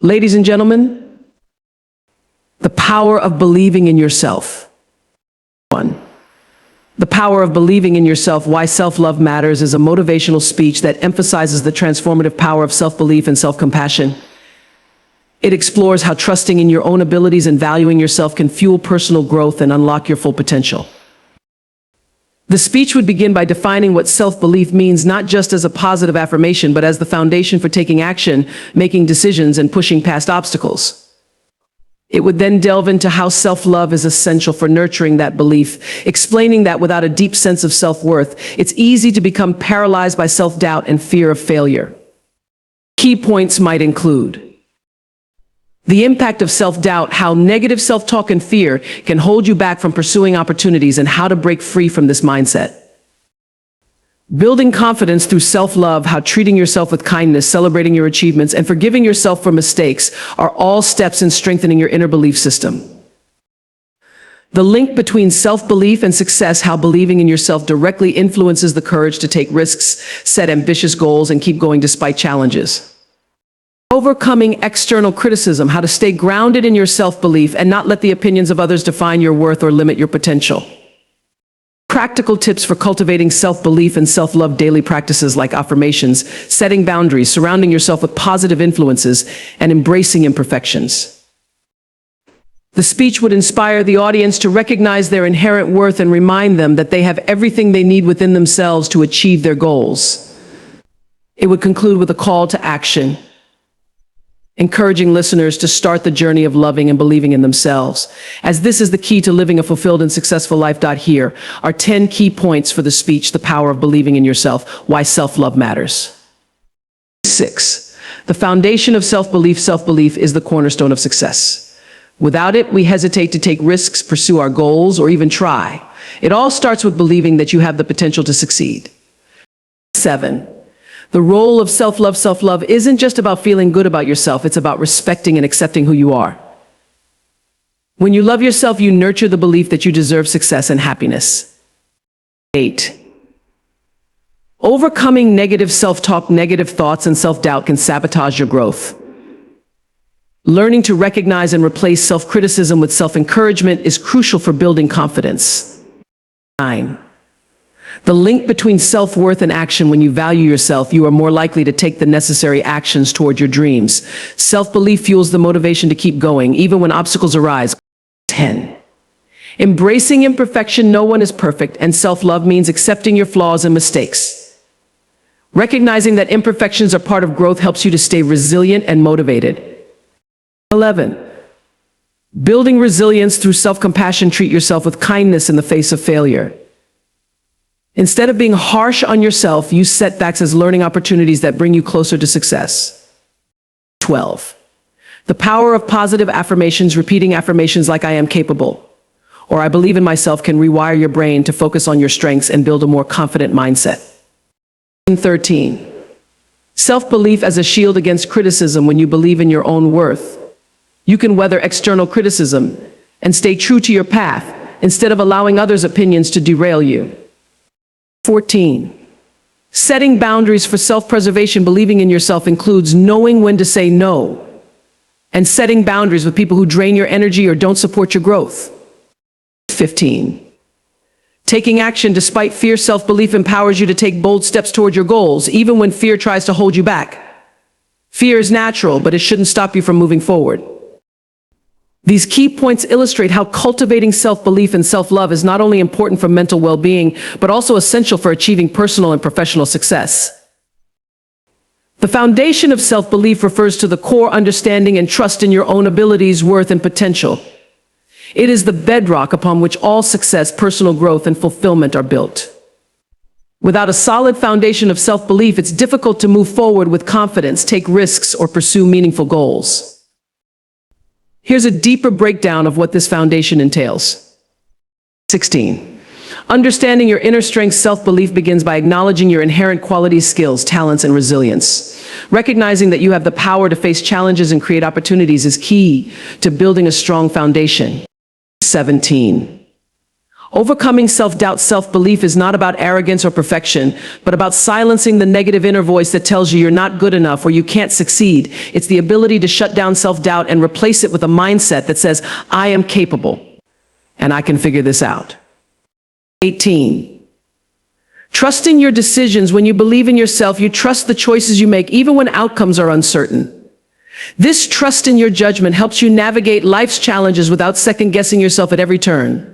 Ladies and gentlemen, the power of believing in yourself. 1. The power of believing in yourself, why self-love matters, is a motivational speech that emphasizes the transformative power of self-belief and self-compassion. It explores how trusting in your own abilities and valuing yourself can fuel personal growth and unlock your full potential. The speech would begin by defining what self-belief means, not just as a positive affirmation, but as the foundation for taking action, making decisions, and pushing past obstacles. It would then delve into how self-love is essential for nurturing that belief, explaining that without a deep sense of self-worth, it's easy to become paralyzed by self-doubt and fear of failure. Key points might include the impact of self-doubt, how negative self-talk and fear can hold you back from pursuing opportunities, and how to break free from this mindset. Building confidence through self-love, how treating yourself with kindness, celebrating your achievements, and forgiving yourself for mistakes are all steps in strengthening your inner belief system. The link between self-belief and success, how believing in yourself directly influences the courage to take risks, set ambitious goals, and keep going despite challenges. Overcoming external criticism, how to stay grounded in your self-belief and not let the opinions of others define your worth or limit your potential. Practical tips for cultivating self-belief and self-love, daily practices like affirmations, setting boundaries, surrounding yourself with positive influences, and embracing imperfections. The speech would inspire the audience to recognize their inherent worth and remind them that they have everything they need within themselves to achieve their goals. It would conclude with a call to action, encouraging listeners to start the journey of loving and believing in themselves, as this is the key to living a fulfilled and successful life. Here are 10 key points for the speech, The Power of Believing in Yourself, Why Self-Love Matters. 6. The foundation of self-belief. Self-belief is the cornerstone of success. Without it, we hesitate to take risks, pursue our goals, or even try. It all starts with believing that you have the potential to succeed. 7. The role of self-love. Self-love isn't just about feeling good about yourself, it's about respecting and accepting who you are. When you love yourself, you nurture the belief that you deserve success and happiness. 8. Overcoming negative self-talk, negative thoughts, and self-doubt can sabotage your growth. Learning to recognize and replace self-criticism with self-encouragement is crucial for building confidence. 9. The link between self-worth and action. When you value yourself, you are more likely to take the necessary actions toward your dreams. Self-belief fuels the motivation to keep going, even when obstacles arise. 10. Embracing imperfection. No one is perfect, and self-love means accepting your flaws and mistakes. Recognizing that imperfections are part of growth helps you to stay resilient and motivated. 11. Building resilience through self-compassion. Treat yourself with kindness in the face of failure. Instead of being harsh on yourself, use setbacks as learning opportunities that bring you closer to success. 12. The power of positive affirmations. Repeating affirmations like "I am capable" or "I believe in myself" can rewire your brain to focus on your strengths and build a more confident mindset. 13. Self-belief as a shield against criticism. When you believe in your own worth, you can weather external criticism and stay true to your path instead of allowing others' opinions to derail you. 14. Setting boundaries for self-preservation. Believing in yourself includes knowing when to say no and setting boundaries with people who drain your energy or don't support your growth. 15. Taking action despite fear. Self-belief empowers you to take bold steps toward your goals, even when fear tries to hold you back. Fear is natural, but it shouldn't stop you from moving forward. These key points illustrate how cultivating self-belief and self-love is not only important for mental well-being, but also essential for achieving personal and professional success. The foundation of self-belief refers to the core understanding and trust in your own abilities, worth, and potential. It is the bedrock upon which all success, personal growth, and fulfillment are built. Without a solid foundation of self-belief, it's difficult to move forward with confidence, take risks, or pursue meaningful goals. Here's a deeper breakdown of what this foundation entails. 16. Understanding your inner strengths. Self-belief begins by acknowledging your inherent qualities, skills, talents, and resilience. Recognizing that you have the power to face challenges and create opportunities is key to building a strong foundation. 17. Overcoming self-doubt, self-belief is not about arrogance or perfection, but about silencing the negative inner voice that tells you you're not good enough or you can't succeed. It's the ability to shut down self-doubt and replace it with a mindset that says, I am capable and I can figure this out. 18. Trusting your decisions. When you believe in yourself, you trust the choices you make, even when outcomes are uncertain. This trust in your judgment helps you navigate life's challenges without second-guessing yourself at every turn.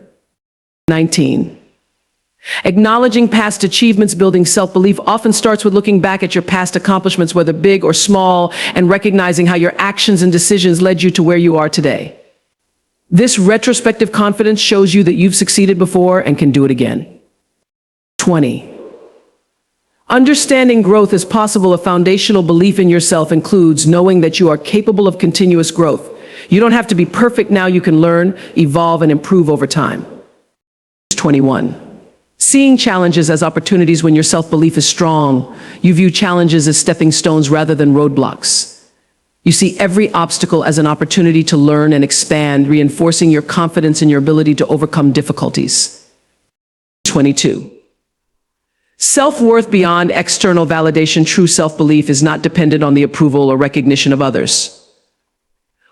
19. Acknowledging past achievements. Building self-belief often starts with looking back at your past accomplishments, whether big or small, and recognizing how your actions and decisions led you to where you are today. This retrospective confidence shows you that you've succeeded before and can do it again. 20. Understanding growth is possible. A foundational belief in yourself includes knowing that you are capable of continuous growth. You don't have to be perfect now. You can learn, evolve, and improve over time. 21. Seeing challenges as opportunities. When your self-belief is strong, you view challenges as stepping stones rather than roadblocks. You see every obstacle as an opportunity to learn and expand, reinforcing your confidence in your ability to overcome difficulties. 22. Self-worth beyond external validation. True self-belief is not dependent on the approval or recognition of others.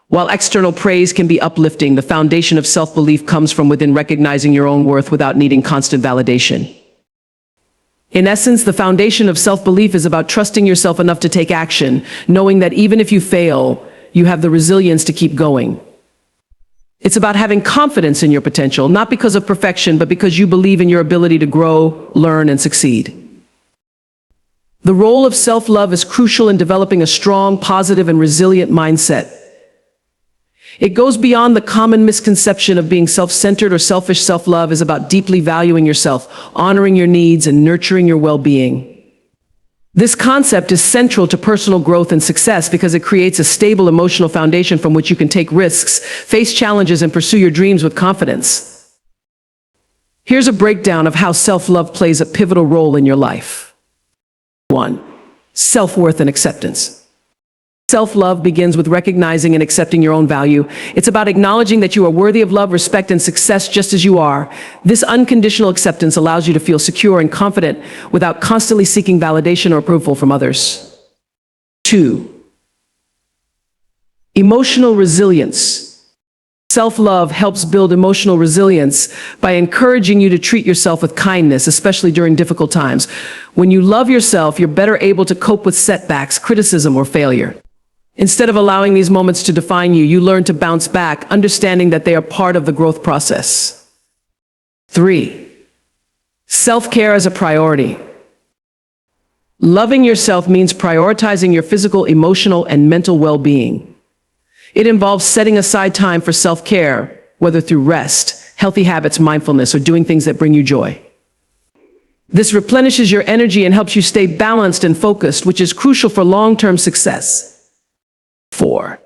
While external praise can be uplifting, the foundation of self-belief comes from within, recognizing your own worth without needing constant validation. In essence, the foundation of self-belief is about trusting yourself enough to take action, knowing that even if you fail, you have the resilience to keep going. It's about having confidence in your potential, not because of perfection, but because you believe in your ability to grow, learn, and succeed. The role of self-love is crucial in developing a strong, positive, and resilient mindset. It goes beyond the common misconception of being self-centered or selfish. Self-love is about deeply valuing yourself, honoring your needs, and nurturing your well-being. This concept is central to personal growth and success because it creates a stable emotional foundation from which you can take risks, face challenges, and pursue your dreams with confidence. Here's a breakdown of how self-love plays a pivotal role in your life. 1. Self-worth and acceptance. Self-love begins with recognizing and accepting your own value. It's about acknowledging that you are worthy of love, respect, and success just as you are. This unconditional acceptance allows you to feel secure and confident without constantly seeking validation or approval from others. 2. Emotional resilience. Self-love helps build emotional resilience by encouraging you to treat yourself with kindness, especially during difficult times. When you love yourself, you're better able to cope with setbacks, criticism, or failure. Instead of allowing these moments to define you, you learn to bounce back, understanding that they are part of the growth process. 3. Self-care as a priority. Loving yourself means prioritizing your physical, emotional, and mental well-being. It involves setting aside time for self-care, whether through rest, healthy habits, mindfulness, or doing things that bring you joy. This replenishes your energy and helps you stay balanced and focused, which is crucial for long-term success. 4.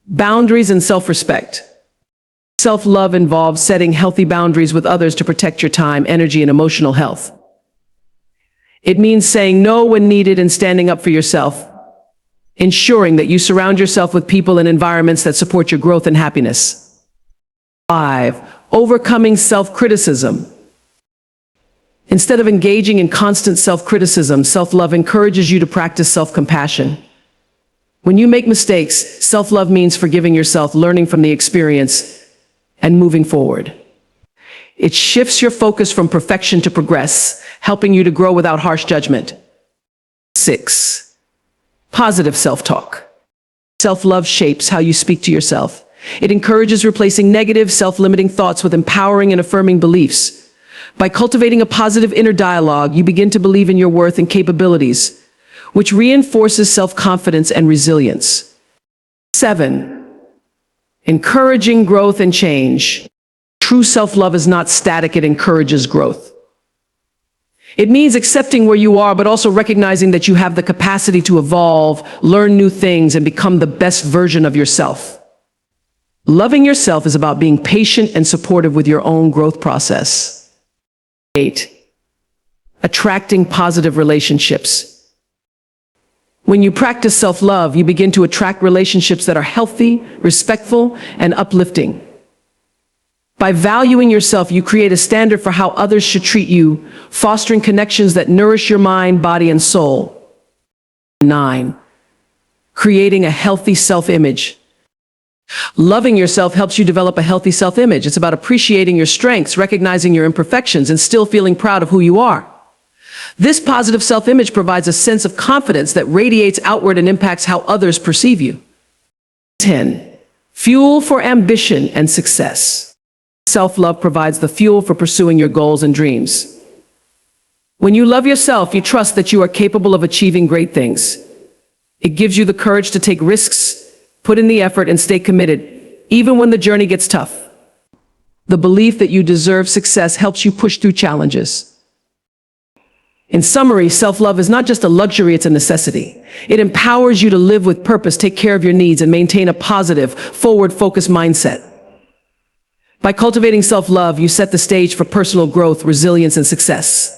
Boundaries and self-respect. Self-love involves setting healthy boundaries with others to protect your time, energy, and emotional health. It means saying no when needed and standing up for yourself, ensuring that you surround yourself with people and environments that support your growth and happiness. 5. Overcoming self-criticism. Instead of engaging in constant self-criticism, self-love encourages you to practice self-compassion. When you make mistakes, self-love means forgiving yourself, learning from the experience, and moving forward. It shifts your focus from perfection to progress, helping you to grow without harsh judgment. 6. Positive self-talk. Self-love shapes how you speak to yourself. It encourages replacing negative, self-limiting thoughts with empowering and affirming beliefs. By cultivating a positive inner dialogue, you begin to believe in your worth and capabilities, which reinforces self-confidence and resilience. 7. Encouraging growth and change. True self-love is not static, it encourages growth. It means accepting where you are, but also recognizing that you have the capacity to evolve, learn new things, and become the best version of yourself. Loving yourself is about being patient and supportive with your own growth process. 8. Attracting positive relationships. When you practice self-love, you begin to attract relationships that are healthy, respectful, and uplifting. By valuing yourself, you create a standard for how others should treat you, fostering connections that nourish your mind, body, and soul. 9. Creating a healthy self-image. Loving yourself helps you develop a healthy self-image. It's about appreciating your strengths, recognizing your imperfections, and still feeling proud of who you are. This positive self-image provides a sense of confidence that radiates outward and impacts how others perceive you. 10. Fuel for ambition and success. Self-love provides the fuel for pursuing your goals and dreams. When you love yourself, you trust that you are capable of achieving great things. It gives you the courage to take risks, put in the effort, and stay committed, even when the journey gets tough. The belief that you deserve success helps you push through challenges. In summary, self-love is not just a luxury, it's a necessity. It empowers you to live with purpose, take care of your needs, and maintain a positive, forward-focused mindset. By cultivating self-love, you set the stage for personal growth, resilience, and success.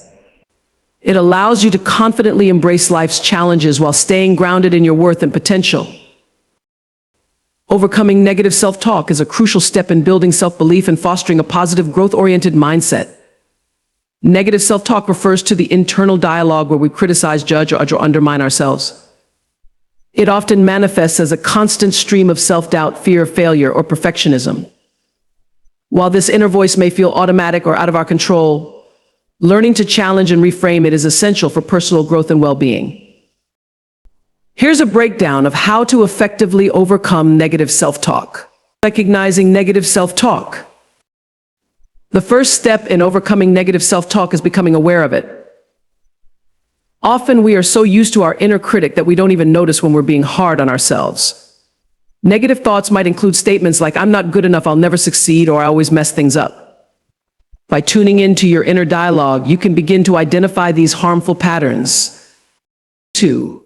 It allows you to confidently embrace life's challenges while staying grounded in your worth and potential. Overcoming negative self-talk is a crucial step in building self-belief and fostering a positive, growth-oriented mindset. Negative self-talk refers to the internal dialogue where we criticize, judge, or undermine ourselves. It often manifests as a constant stream of self-doubt, fear of failure, or perfectionism. While this inner voice may feel automatic or out of our control, learning to challenge and reframe it is essential for personal growth and well-being. Here's a breakdown of how to effectively overcome negative self-talk. Recognizing negative self-talk. The first step in overcoming negative self-talk is becoming aware of it. Often we are so used to our inner critic that we don't even notice when we're being hard on ourselves. Negative thoughts might include statements like, "I'm not good enough, I'll never succeed," or "I always mess things up." By tuning into your inner dialogue, you can begin to identify these harmful patterns. 2.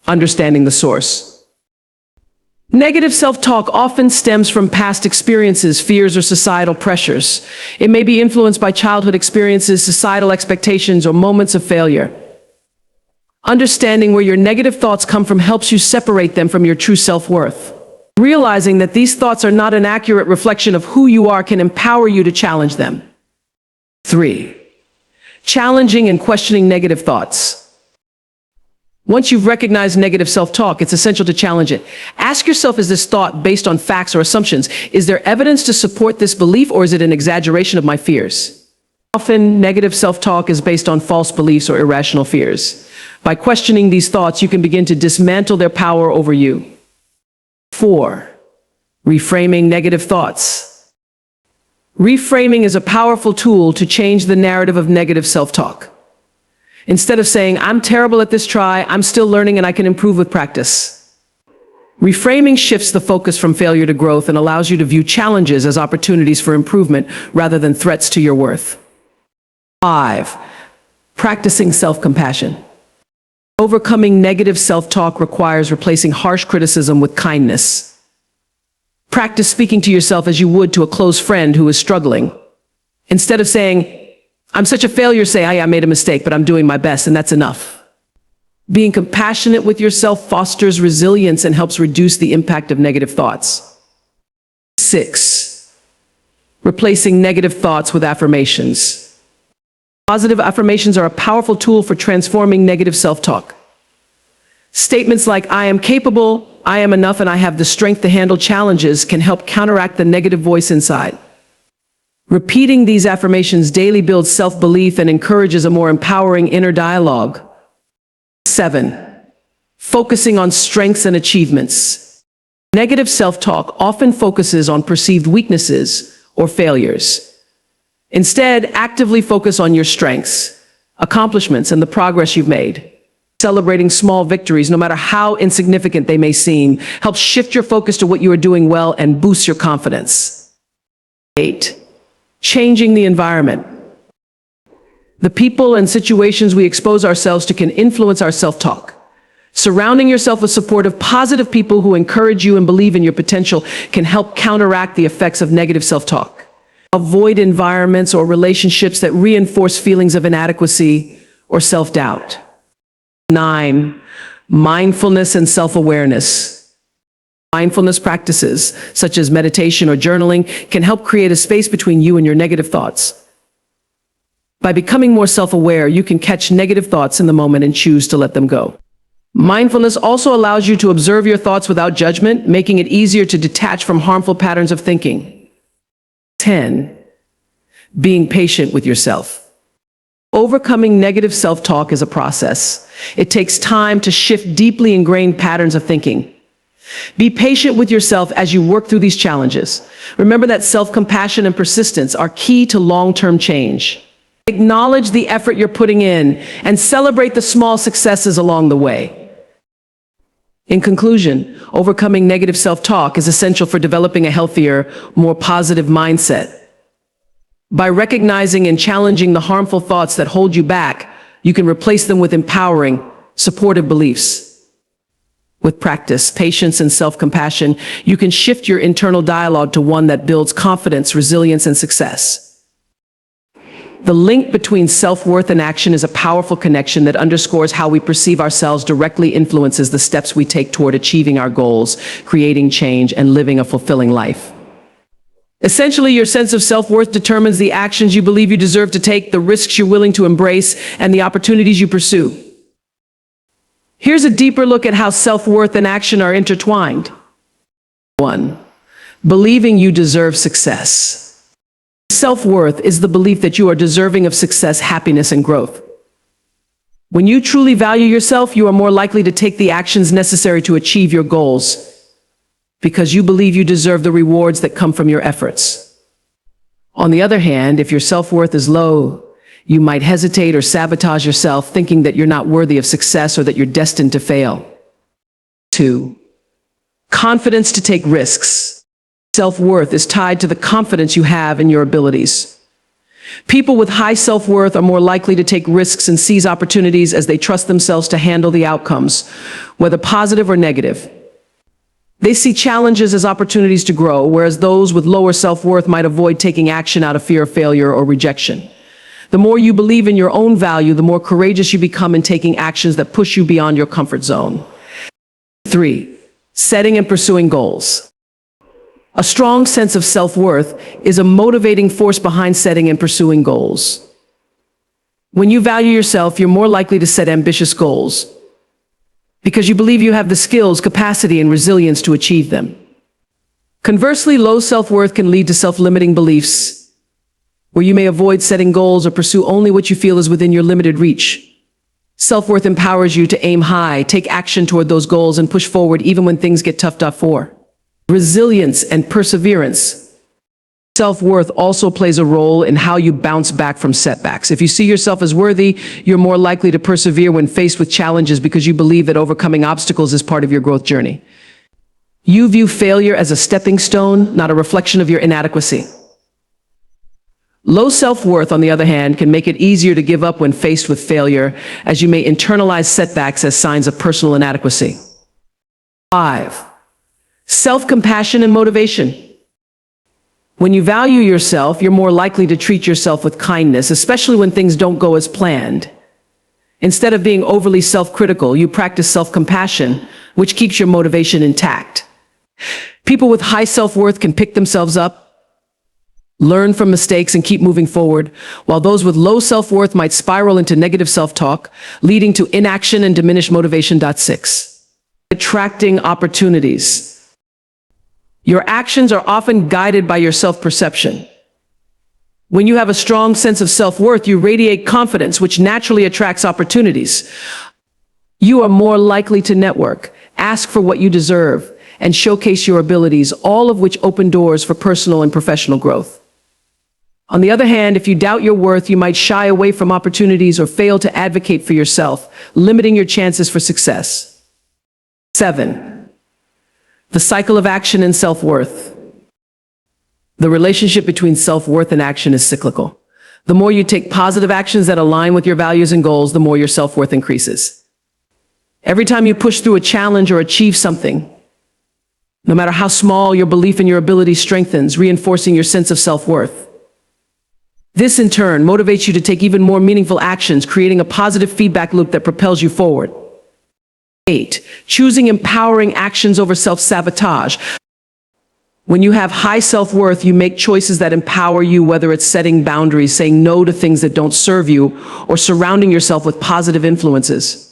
Understanding the source. Negative self-talk often stems from past experiences, fears, or societal pressures. It may be influenced by childhood experiences, societal expectations, or moments of failure. Understanding where your negative thoughts come from helps you separate them from your true self-worth. Realizing that these thoughts are not an accurate reflection of who you are can empower you to challenge them. 3. Challenging and questioning negative thoughts. Once you've recognized negative self-talk, it's essential to challenge it. Ask yourself, is this thought based on facts or assumptions? Is there evidence to support this belief, or is it an exaggeration of my fears? Often, negative self-talk is based on false beliefs or irrational fears. By questioning these thoughts, you can begin to dismantle their power over you. 4. Reframing negative thoughts. Reframing is a powerful tool to change the narrative of negative self-talk. Instead of saying, "I'm terrible at this try, I'm still learning and I can improve with practice." Reframing shifts the focus from failure to growth and allows you to view challenges as opportunities for improvement rather than threats to your worth. 5. Practicing self-compassion. Overcoming negative self-talk requires replacing harsh criticism with kindness. Practice speaking to yourself as you would to a close friend who is struggling. Instead of saying, "I'm such a failure," say, "I made a mistake, but I'm doing my best, and that's enough." Being compassionate with yourself fosters resilience and helps reduce the impact of negative thoughts. 6. Replacing negative thoughts with affirmations. Positive affirmations are a powerful tool for transforming negative self-talk. Statements like, "I am capable," "I am enough," and "I have the strength to handle challenges" can help counteract the negative voice inside. Repeating these affirmations daily builds self-belief and encourages a more empowering inner dialogue. 7. Focusing on strengths and achievements. Negative self-talk often focuses on perceived weaknesses or failures. Instead, actively focus on your strengths, accomplishments, and the progress you've made. Celebrating small victories, no matter how insignificant they may seem, helps shift your focus to what you are doing well and boosts your confidence. 8. Changing the environment. The people and situations we expose ourselves to can influence our self-talk. Surrounding yourself with supportive, positive people who encourage you and believe in your potential can help counteract the effects of negative self-talk. Avoid environments or relationships that reinforce feelings of inadequacy or self-doubt. 9. Mindfulness and self-awareness. Mindfulness practices, such as meditation or journaling, can help create a space between you and your negative thoughts. By becoming more self-aware, you can catch negative thoughts in the moment and choose to let them go. Mindfulness also allows you to observe your thoughts without judgment, making it easier to detach from harmful patterns of thinking. 10. Being patient with yourself. Overcoming negative self-talk is a process. It takes time to shift deeply ingrained patterns of thinking. Be patient with yourself as you work through these challenges. Remember that self-compassion and persistence are key to long-term change. Acknowledge the effort you're putting in and celebrate the small successes along the way. In conclusion, overcoming negative self-talk is essential for developing a healthier, more positive mindset. By recognizing and challenging the harmful thoughts that hold you back, you can replace them with empowering, supportive beliefs. With practice, patience, and self-compassion, you can shift your internal dialogue to one that builds confidence, resilience, and success. The link between self-worth and action is a powerful connection that underscores how we perceive ourselves directly influences the steps we take toward achieving our goals, creating change, and living a fulfilling life. Essentially, your sense of self-worth determines the actions you believe you deserve to take, the risks you're willing to embrace, and the opportunities you pursue. Here's a deeper look at how self-worth and action are intertwined. 1. Believing you deserve success. Self-worth is the belief that you are deserving of success, happiness, and growth. When you truly value yourself, you are more likely to take the actions necessary to achieve your goals, because you believe you deserve the rewards that come from your efforts. On the other hand, if your self-worth is low, you might hesitate or sabotage yourself, thinking that you're not worthy of success or that you're destined to fail. 2. Confidence to take risks. Self-worth is tied to the confidence you have in your abilities. People with high self-worth are more likely to take risks and seize opportunities as they trust themselves to handle the outcomes, whether positive or negative. They see challenges as opportunities to grow, whereas those with lower self-worth might avoid taking action out of fear of failure or rejection. The more you believe in your own value, the more courageous you become in taking actions that push you beyond your comfort zone. 3. Setting and pursuing goals. A strong sense of self-worth is a motivating force behind setting and pursuing goals. When you value yourself, you're more likely to set ambitious goals because you believe you have the skills, capacity, and resilience to achieve them. Conversely, low self-worth can lead to self-limiting beliefs, where you may avoid setting goals or pursue only what you feel is within your limited reach. Self-worth empowers you to aim high, take action toward those goals, and push forward even when things get tough. 4. Resilience and perseverance. Self-worth also plays a role in how you bounce back from setbacks. If you see yourself as worthy, you're more likely to persevere when faced with challenges because you believe that overcoming obstacles is part of your growth journey. You view failure as a stepping stone, not a reflection of your inadequacy. Low self-worth, on the other hand, can make it easier to give up when faced with failure, as you may internalize setbacks as signs of personal inadequacy. 5. Self-compassion and motivation. When you value yourself, you're more likely to treat yourself with kindness, especially when things don't go as planned. Instead of being overly self-critical, you practice self-compassion, which keeps your motivation intact. People with high self-worth can pick themselves up, learn from mistakes, and keep moving forward, while those with low self-worth might spiral into negative self-talk, leading to inaction and diminished motivation. 6. Attracting opportunities. Your actions are often guided by your self-perception. When you have a strong sense of self-worth, you radiate confidence, which naturally attracts opportunities. You are more likely to network, ask for what you deserve, and showcase your abilities, all of which open doors for personal and professional growth. On the other hand, if you doubt your worth, you might shy away from opportunities or fail to advocate for yourself, limiting your chances for success. 7. The cycle of action and self-worth. The relationship between self-worth and action is cyclical. The more you take positive actions that align with your values and goals, the more your self-worth increases. Every time you push through a challenge or achieve something, no matter how small, your belief in your ability strengthens, reinforcing your sense of self-worth. This, in turn, motivates you to take even more meaningful actions, creating a positive feedback loop that propels you forward. 8. Choosing empowering actions over self-sabotage. When you have high self-worth, you make choices that empower you, whether it's setting boundaries, saying no to things that don't serve you, or surrounding yourself with positive influences.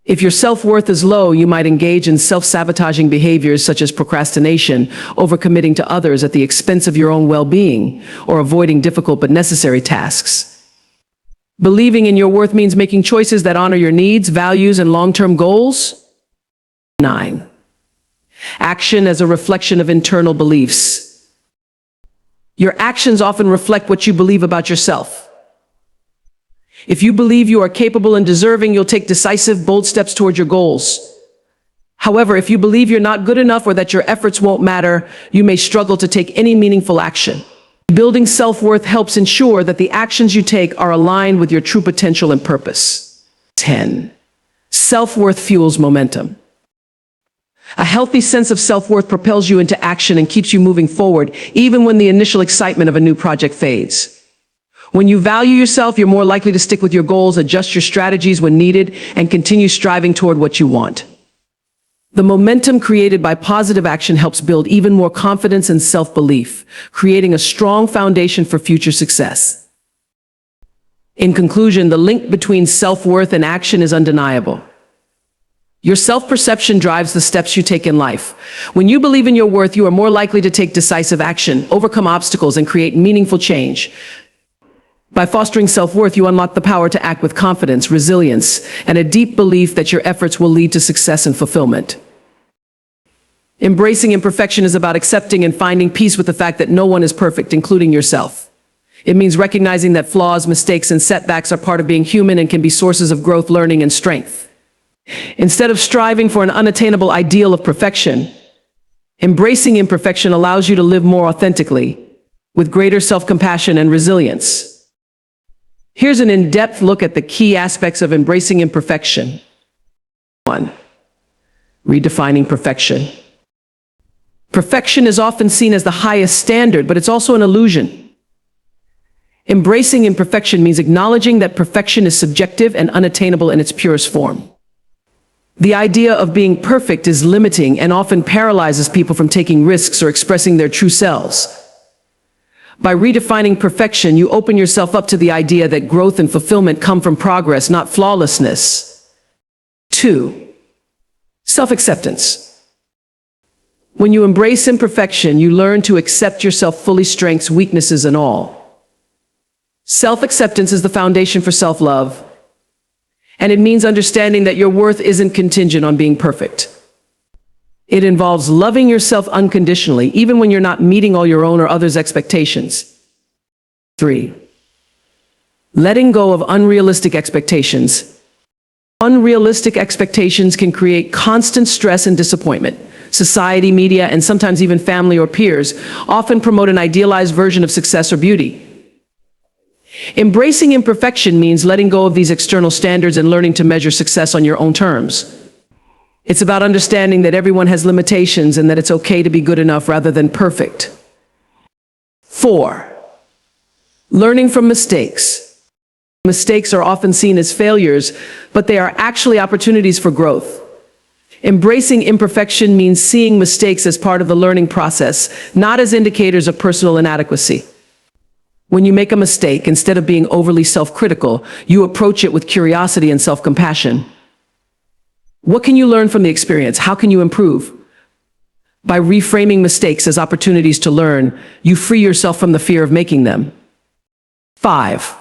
If your self-worth is low, you might engage in self-sabotaging behaviors such as procrastination, overcommitting to others at the expense of your own well-being, or avoiding difficult but necessary tasks. Believing in your worth means making choices that honor your needs, values, and long-term goals. 9. Action as a reflection of internal beliefs. Your actions often reflect what you believe about yourself. If you believe you are capable and deserving, you'll take decisive, bold steps toward your goals. However, if you believe you're not good enough or that your efforts won't matter, you may struggle to take any meaningful action. Building self-worth helps ensure that the actions you take are aligned with your true potential and purpose. 10. Self-worth fuels momentum. A healthy sense of self-worth propels you into action and keeps you moving forward, even when the initial excitement of a new project fades. When you value yourself, you're more likely to stick with your goals, adjust your strategies when needed, and continue striving toward what you want. The momentum created by positive action helps build even more confidence and self-belief, creating a strong foundation for future success. In conclusion, the link between self-worth and action is undeniable. Your self-perception drives the steps you take in life. When you believe in your worth, you are more likely to take decisive action, overcome obstacles, and create meaningful change. By fostering self-worth, you unlock the power to act with confidence, resilience, and a deep belief that your efforts will lead to success and fulfillment. Embracing imperfection is about accepting and finding peace with the fact that no one is perfect, including yourself. It means recognizing that flaws, mistakes, and setbacks are part of being human and can be sources of growth, learning, and strength. Instead of striving for an unattainable ideal of perfection, embracing imperfection allows you to live more authentically, with greater self-compassion and resilience. Here's an in-depth look at the key aspects of embracing imperfection. 1. Redefining perfection. Perfection is often seen as the highest standard, but it's also an illusion. Embracing imperfection means acknowledging that perfection is subjective and unattainable in its purest form. The idea of being perfect is limiting and often paralyzes people from taking risks or expressing their true selves. By redefining perfection, you open yourself up to the idea that growth and fulfillment come from progress, not flawlessness. 2. Self-acceptance. When you embrace imperfection, you learn to accept yourself fully, strengths, weaknesses, and all. Self-acceptance is the foundation for self-love, and it means understanding that your worth isn't contingent on being perfect. It involves loving yourself unconditionally, even when you're not meeting all your own or others' expectations. 3. Letting go of unrealistic expectations. Unrealistic expectations can create constant stress and disappointment. Society, media, and sometimes even family or peers often promote an idealized version of success or beauty. Embracing imperfection means letting go of these external standards and learning to measure success on your own terms. It's about understanding that everyone has limitations and that it's okay to be good enough rather than perfect. 4. Learning from mistakes. Mistakes are often seen as failures, but they are actually opportunities for growth. Embracing imperfection means seeing mistakes as part of the learning process, not as indicators of personal inadequacy. When you make a mistake, instead of being overly self-critical, you approach it with curiosity and self-compassion. What can you learn from the experience? How can you improve? By reframing mistakes as opportunities to learn, you free yourself from the fear of making them. 5.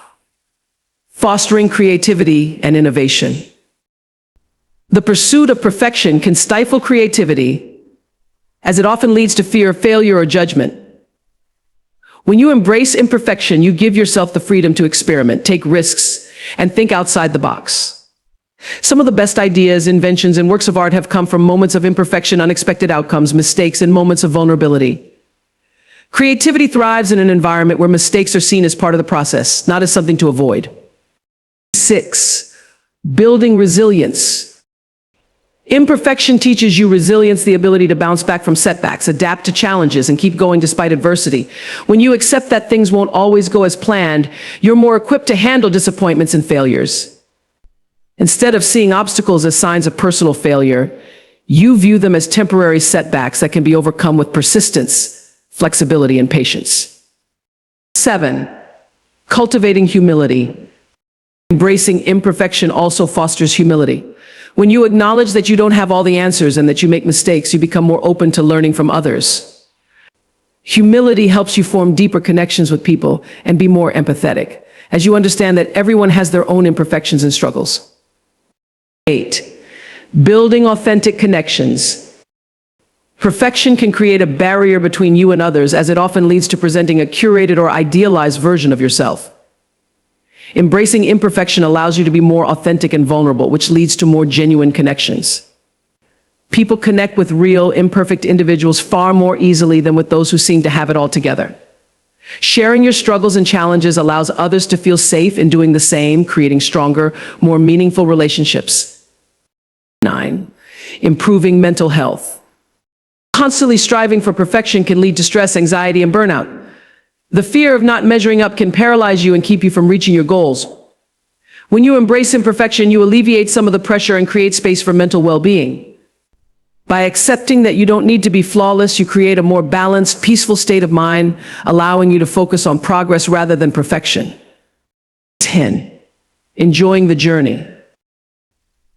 Fostering creativity and innovation. The pursuit of perfection can stifle creativity, as it often leads to fear of failure or judgment. When you embrace imperfection, you give yourself the freedom to experiment, take risks, and think outside the box. Some of the best ideas, inventions, and works of art have come from moments of imperfection, unexpected outcomes, mistakes, and moments of vulnerability. Creativity thrives in an environment where mistakes are seen as part of the process, not as something to avoid. 6. Building resilience. Imperfection teaches you resilience, the ability to bounce back from setbacks, adapt to challenges, and keep going despite adversity. When you accept that things won't always go as planned, you're more equipped to handle disappointments and failures. Instead of seeing obstacles as signs of personal failure, you view them as temporary setbacks that can be overcome with persistence, flexibility, and patience. 7. Cultivating humility. Embracing imperfection also fosters humility. When you acknowledge that you don't have all the answers and that you make mistakes, you become more open to learning from others. Humility helps you form deeper connections with people and be more empathetic, as you understand that everyone has their own imperfections and struggles. 8. Building authentic connections. Perfection can create a barrier between you and others, as it often leads to presenting a curated or idealized version of yourself. Embracing imperfection allows you to be more authentic and vulnerable, which leads to more genuine connections. People connect with real, imperfect individuals far more easily than with those who seem to have it all together. Sharing your struggles and challenges allows others to feel safe in doing the same, creating stronger, more meaningful relationships. 9. Improving mental health. Constantly striving for perfection can lead to stress, anxiety, and burnout. The fear of not measuring up can paralyze you and keep you from reaching your goals. When you embrace imperfection, you alleviate some of the pressure and create space for mental well-being. By accepting that you don't need to be flawless, you create a more balanced, peaceful state of mind, allowing you to focus on progress rather than perfection. 10. Enjoying the journey.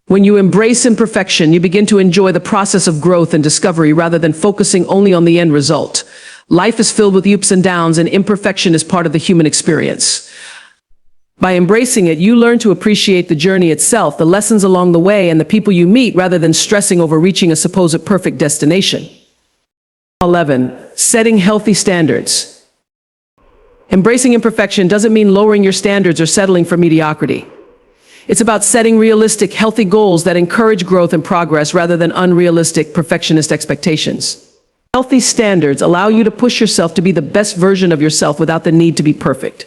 When you embrace imperfection, you begin to enjoy the process of growth and discovery rather than focusing only on the end result. Life is filled with ups and downs, and imperfection is part of the human experience. By embracing it, you learn to appreciate the journey itself, the lessons along the way, and the people you meet, rather than stressing over reaching a supposed perfect destination. 11. Setting healthy standards. Embracing imperfection doesn't mean lowering your standards or settling for mediocrity. It's about setting realistic, healthy goals that encourage growth and progress rather than unrealistic, perfectionist expectations. Healthy standards allow you to push yourself to be the best version of yourself without the need to be perfect.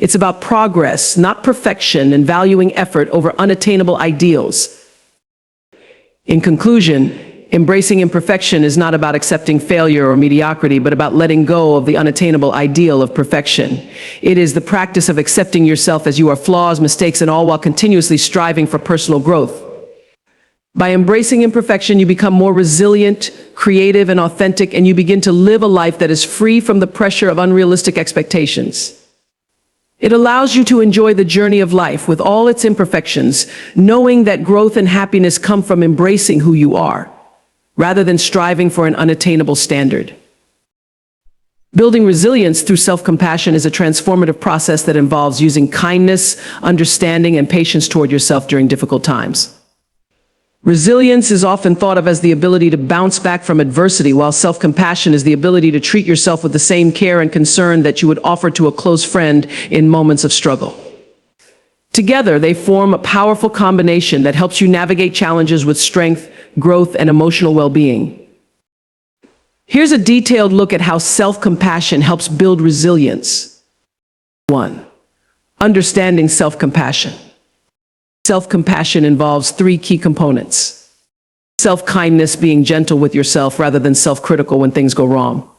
It's about progress, not perfection, and valuing effort over unattainable ideals. In conclusion, embracing imperfection is not about accepting failure or mediocrity, but about letting go of the unattainable ideal of perfection. It is the practice of accepting yourself as you are, flaws, mistakes, and all, while continuously striving for personal growth. By embracing imperfection, you become more resilient, creative, and authentic, and you begin to live a life that is free from the pressure of unrealistic expectations. It allows you to enjoy the journey of life with all its imperfections, knowing that growth and happiness come from embracing who you are, rather than striving for an unattainable standard. Building resilience through self-compassion is a transformative process that involves using kindness, understanding, and patience toward yourself during difficult times. Resilience is often thought of as the ability to bounce back from adversity, while self-compassion is the ability to treat yourself with the same care and concern that you would offer to a close friend in moments of struggle. Together, they form a powerful combination that helps you navigate challenges with strength, growth, and emotional well-being. Here's a detailed look at how self-compassion helps build resilience. 1. Understanding self-compassion. Self-compassion involves 3 key components. Self-kindness, being gentle with yourself rather than self-critical when things go wrong.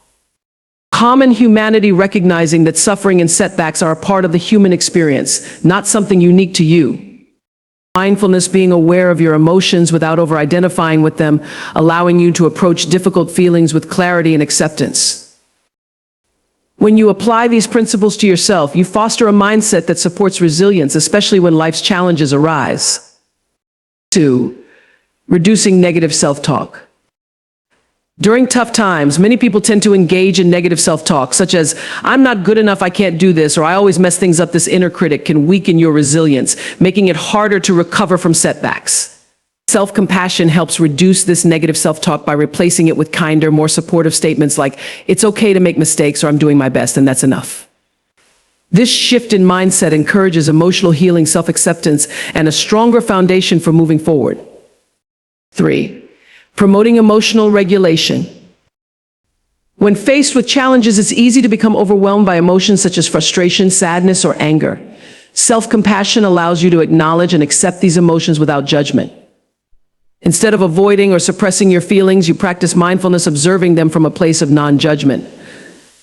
Common humanity, recognizing that suffering and setbacks are a part of the human experience, not something unique to you. Mindfulness, being aware of your emotions without over-identifying with them, allowing you to approach difficult feelings with clarity and acceptance. When you apply these principles to yourself, you foster a mindset that supports resilience, especially when life's challenges arise. 2. Reducing negative self-talk. During tough times, many people tend to engage in negative self-talk, such as, "I'm not good enough, I can't do this," or "I always mess things up." This inner critic can weaken your resilience, making it harder to recover from setbacks. Self-compassion helps reduce this negative self-talk by replacing it with kinder, more supportive statements like, "It's okay to make mistakes," or "I'm doing my best, and that's enough." This shift in mindset encourages emotional healing, self-acceptance, and a stronger foundation for moving forward. 3. Promoting emotional regulation. When faced with challenges, it's easy to become overwhelmed by emotions such as frustration, sadness, or anger. Self-compassion allows you to acknowledge and accept these emotions without judgment. Instead of avoiding or suppressing your feelings, you practice mindfulness, observing them from a place of non-judgment.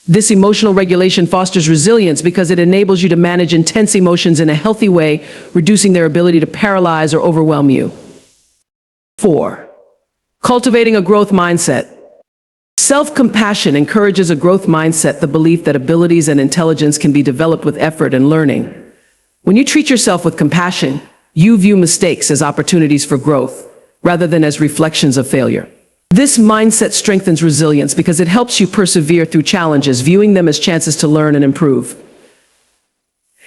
This emotional regulation fosters resilience because it enables you to manage intense emotions in a healthy way, reducing their ability to paralyze or overwhelm you. 4. Cultivating a growth mindset. Self-compassion encourages a growth mindset, the belief that abilities and intelligence can be developed with effort and learning. When you treat yourself with compassion, you view mistakes as opportunities for growth, rather than as reflections of failure. This mindset strengthens resilience because it helps you persevere through challenges, viewing them as chances to learn and improve.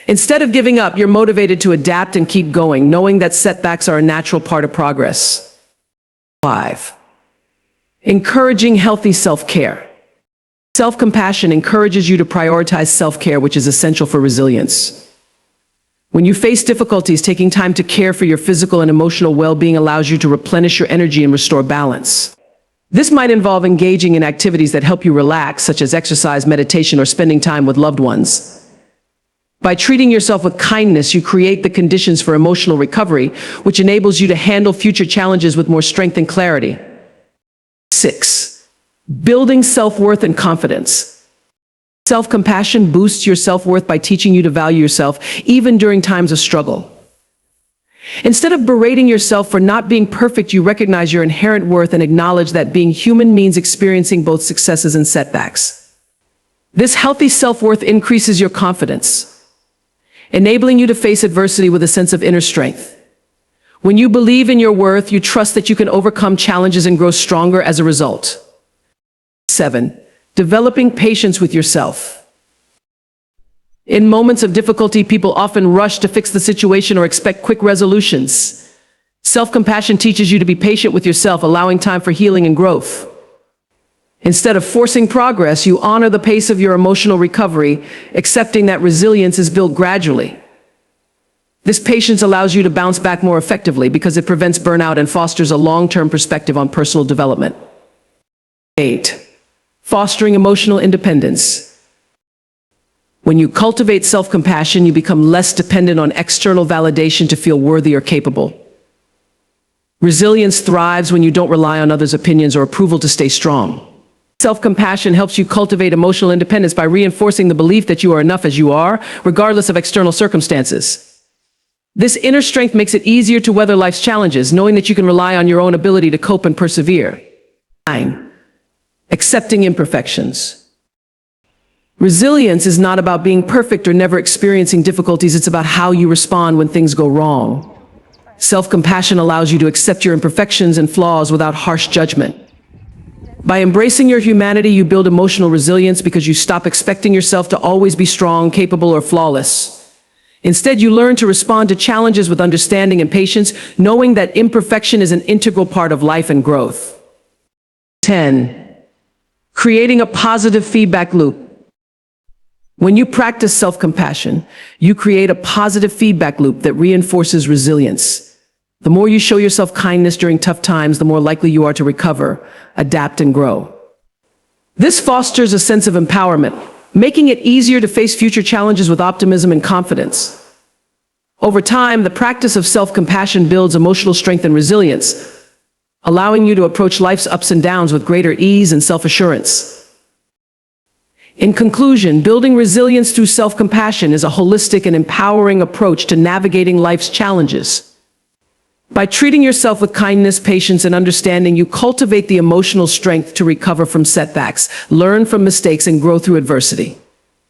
Instead of giving up, you're motivated to adapt and keep going, knowing that setbacks are a natural part of progress. 5. Encouraging healthy self-care. Self-compassion encourages you to prioritize self-care, which is essential for resilience. When you face difficulties, taking time to care for your physical and emotional well-being allows you to replenish your energy and restore balance. This might involve engaging in activities that help you relax, such as exercise, meditation, or spending time with loved ones. By treating yourself with kindness, you create the conditions for emotional recovery, which enables you to handle future challenges with more strength and clarity. 6. Building self-worth and confidence. Self-compassion boosts your self-worth by teaching you to value yourself, even during times of struggle. Instead of berating yourself for not being perfect, you recognize your inherent worth and acknowledge that being human means experiencing both successes and setbacks. This healthy self-worth increases your confidence, enabling you to face adversity with a sense of inner strength. When you believe in your worth, you trust that you can overcome challenges and grow stronger as a result. 7. Developing patience with yourself. In moments of difficulty, people often rush to fix the situation or expect quick resolutions. Self-compassion teaches you to be patient with yourself, allowing time for healing and growth. Instead of forcing progress, you honor the pace of your emotional recovery, accepting that resilience is built gradually. This patience allows you to bounce back more effectively because it prevents burnout and fosters a long-term perspective on personal development. 8. Fostering emotional independence. When you cultivate self-compassion, you become less dependent on external validation to feel worthy or capable. Resilience thrives when you don't rely on others' opinions or approval to stay strong. Self-compassion helps you cultivate emotional independence by reinforcing the belief that you are enough as you are, regardless of external circumstances. This inner strength makes it easier to weather life's challenges, knowing that you can rely on your own ability to cope and persevere. 9. Accepting imperfections. Resilience is not about being perfect or never experiencing difficulties. It's about how you respond when things go wrong. Self-compassion allows you to accept your imperfections and flaws without harsh judgment. By embracing your humanity, you build emotional resilience because you stop expecting yourself to always be strong, capable, or flawless. Instead, you learn to respond to challenges with understanding and patience, knowing that imperfection is an integral part of life and growth. 10. Creating a positive feedback loop. When you practice self-compassion, you create a positive feedback loop that reinforces resilience. The more you show yourself kindness during tough times, the more likely you are to recover, adapt, and grow. This fosters a sense of empowerment, making it easier to face future challenges with optimism and confidence. Over time, the practice of self-compassion builds emotional strength and resilience, allowing you to approach life's ups and downs with greater ease and self-assurance. In conclusion, building resilience through self-compassion is a holistic and empowering approach to navigating life's challenges. By treating yourself with kindness, patience, and understanding, you cultivate the emotional strength to recover from setbacks, learn from mistakes, and grow through adversity.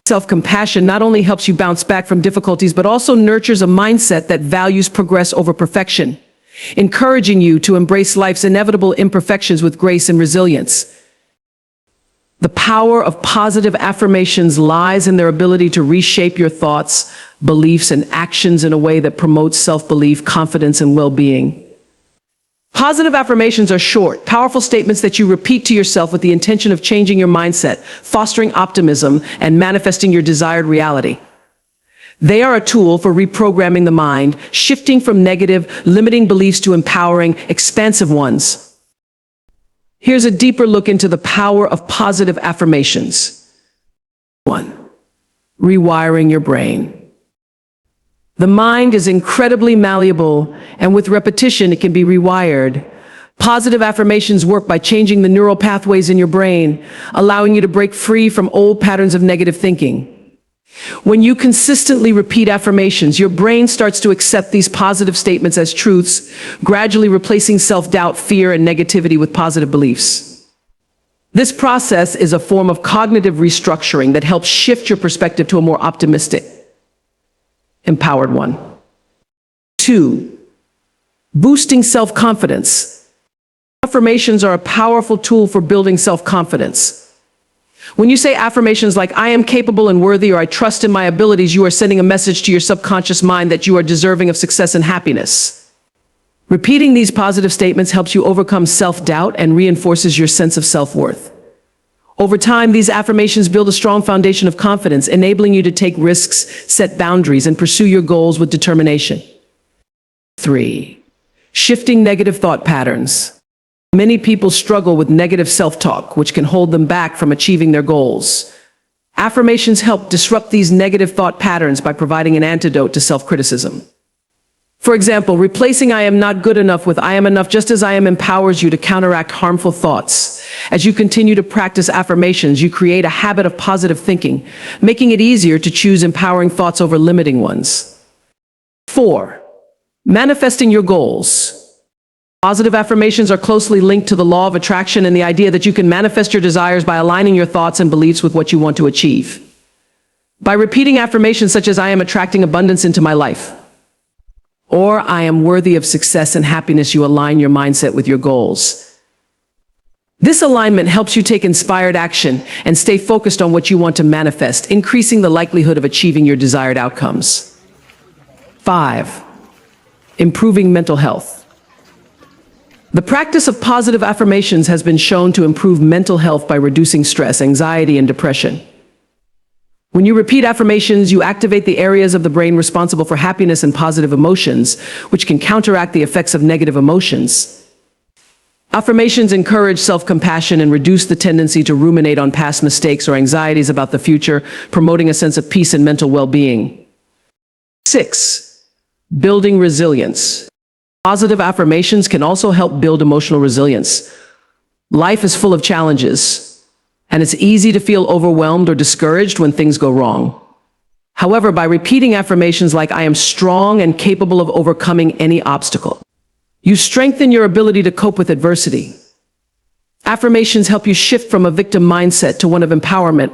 Self-compassion not only helps you bounce back from difficulties, but also nurtures a mindset that values progress over perfection, encouraging you to embrace life's inevitable imperfections with grace and resilience. The power of positive affirmations lies in their ability to reshape your thoughts, beliefs, and actions in a way that promotes self-belief, confidence, and well-being. Positive affirmations are short, powerful statements that you repeat to yourself with the intention of changing your mindset, fostering optimism, and manifesting your desired reality. They are a tool for reprogramming the mind, shifting from negative, limiting beliefs to empowering, expansive ones. Here's a deeper look into the power of positive affirmations. 1. Rewiring your brain. The mind is incredibly malleable, and with repetition, it can be rewired. Positive affirmations work by changing the neural pathways in your brain, allowing you to break free from old patterns of negative thinking. When you consistently repeat affirmations, your brain starts to accept these positive statements as truths, gradually replacing self-doubt, fear, and negativity with positive beliefs. This process is a form of cognitive restructuring that helps shift your perspective to a more optimistic, empowered one. 2. Boosting self-confidence. Affirmations are a powerful tool for building self-confidence. When you say affirmations like, I am capable and worthy, or I trust in my abilities, you are sending a message to your subconscious mind that you are deserving of success and happiness. Repeating these positive statements helps you overcome self-doubt and reinforces your sense of self-worth. Over time, these affirmations build a strong foundation of confidence, enabling you to take risks, set boundaries, and pursue your goals with determination. 3. Shifting negative thought patterns. Many people struggle with negative self-talk, which can hold them back from achieving their goals. Affirmations help disrupt these negative thought patterns by providing an antidote to self-criticism. For example, replacing I am not good enough with I am enough just as I am empowers you to counteract harmful thoughts. As you continue to practice affirmations, you create a habit of positive thinking, making it easier to choose empowering thoughts over limiting ones. 4. Manifesting your goals. Positive affirmations are closely linked to the law of attraction and the idea that you can manifest your desires by aligning your thoughts and beliefs with what you want to achieve. By repeating affirmations such as I am attracting abundance into my life, or I am worthy of success and happiness, you align your mindset with your goals. This alignment helps you take inspired action and stay focused on what you want to manifest, increasing the likelihood of achieving your desired outcomes. 5. Improving mental health. The practice of positive affirmations has been shown to improve mental health by reducing stress, anxiety, and depression. When you repeat affirmations, you activate the areas of the brain responsible for happiness and positive emotions, which can counteract the effects of negative emotions. Affirmations encourage self-compassion and reduce the tendency to ruminate on past mistakes or anxieties about the future, promoting a sense of peace and mental well-being. 6. Building resilience. Positive affirmations can also help build emotional resilience. Life is full of challenges, and it's easy to feel overwhelmed or discouraged when things go wrong. However, by repeating affirmations like I am strong and capable of overcoming any obstacle, you strengthen your ability to cope with adversity. Affirmations help you shift from a victim mindset to one of empowerment,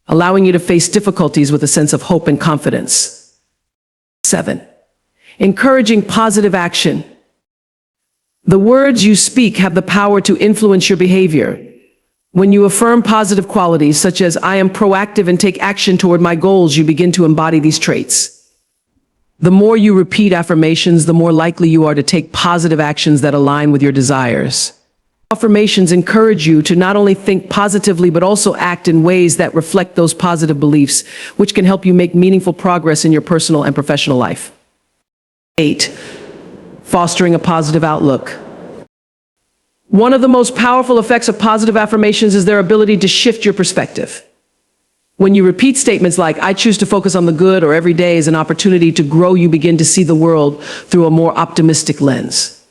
allowing you to face difficulties with a sense of hope and confidence. 7. Encouraging positive action. The words you speak have the power to influence your behavior. When you affirm positive qualities such as I am proactive and take action toward my goals, you begin to embody these traits. The more you repeat affirmations, the more likely you are to take positive actions that align with your desires. Affirmations encourage you to not only think positively, but also act in ways that reflect those positive beliefs, which can help you make meaningful progress in your personal and professional life. 8. Fostering a positive outlook. One of the most powerful effects of positive affirmations is their ability to shift your perspective. When you repeat statements like, I choose to focus on the good, or every day is an opportunity to grow, you begin to see the world through a more optimistic lens.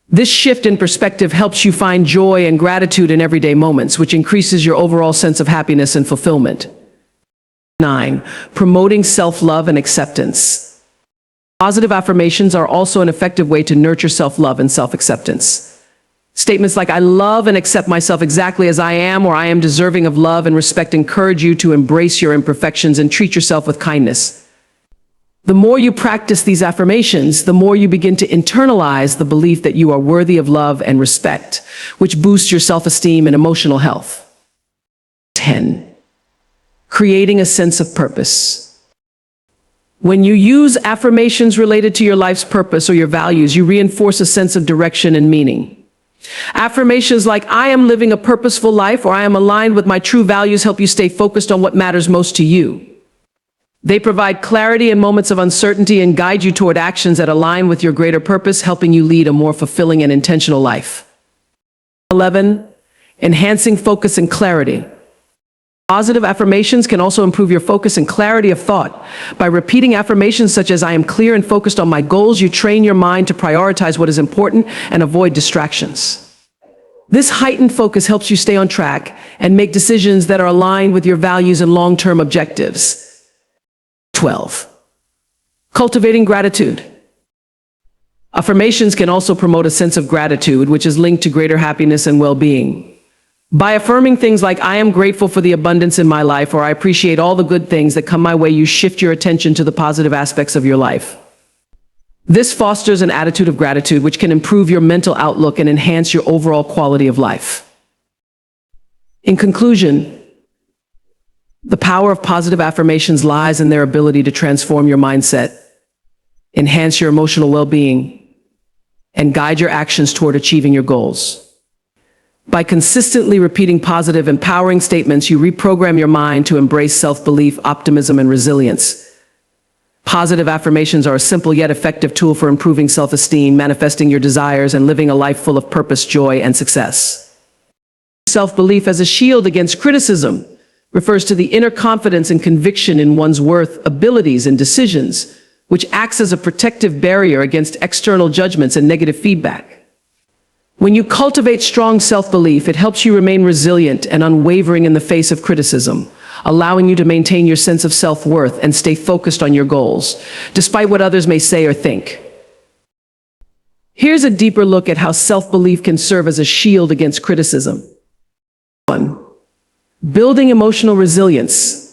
This shift in perspective helps you find joy and gratitude in everyday moments, which increases your overall sense of happiness and fulfillment. 9. Promoting self-love and acceptance. Positive affirmations are also an effective way to nurture self-love and self-acceptance. Statements like, I love and accept myself exactly as I am, or I am deserving of love and respect, encourage you to embrace your imperfections and treat yourself with kindness. The more you practice these affirmations, the more you begin to internalize the belief that you are worthy of love and respect, which boosts your self-esteem and emotional health. 10. Creating a sense of purpose. When you use affirmations related to your life's purpose or your values, you reinforce a sense of direction and meaning. Affirmations like, I am living a purposeful life, or I am aligned with my true values, help you stay focused on what matters most to you. They provide clarity in moments of uncertainty and guide you toward actions that align with your greater purpose, helping you lead a more fulfilling and intentional life. 11. Enhancing focus and clarity. Positive affirmations can also improve your focus and clarity of thought. By repeating affirmations such as "I am clear and focused on my goals," you train your mind to prioritize what is important and avoid distractions. This heightened focus helps you stay on track and make decisions that are aligned with your values and long-term objectives. 12. Cultivating gratitude. Affirmations can also promote a sense of gratitude, which is linked to greater happiness and well-being. By affirming things like "I am grateful for the abundance in my life," or "I appreciate all the good things that come my way," you shift your attention to the positive aspects of your life. This fosters an attitude of gratitude, which can improve your mental outlook and enhance your overall quality of life. In conclusion, the power of positive affirmations lies in their ability to transform your mindset, enhance your emotional well-being, and guide your actions toward achieving your goals. By consistently repeating positive, empowering statements, you reprogram your mind to embrace self-belief, optimism, and resilience. Positive affirmations are a simple yet effective tool for improving self-esteem, manifesting your desires, and living a life full of purpose, joy, and success. Self-belief as a shield against criticism refers to the inner confidence and conviction in one's worth, abilities, and decisions, which acts as a protective barrier against external judgments and negative feedback. When you cultivate strong self-belief, it helps you remain resilient and unwavering in the face of criticism, allowing you to maintain your sense of self-worth and stay focused on your goals, despite what others may say or think. Here's a deeper look at how self-belief can serve as a shield against criticism. 1. Building emotional resilience.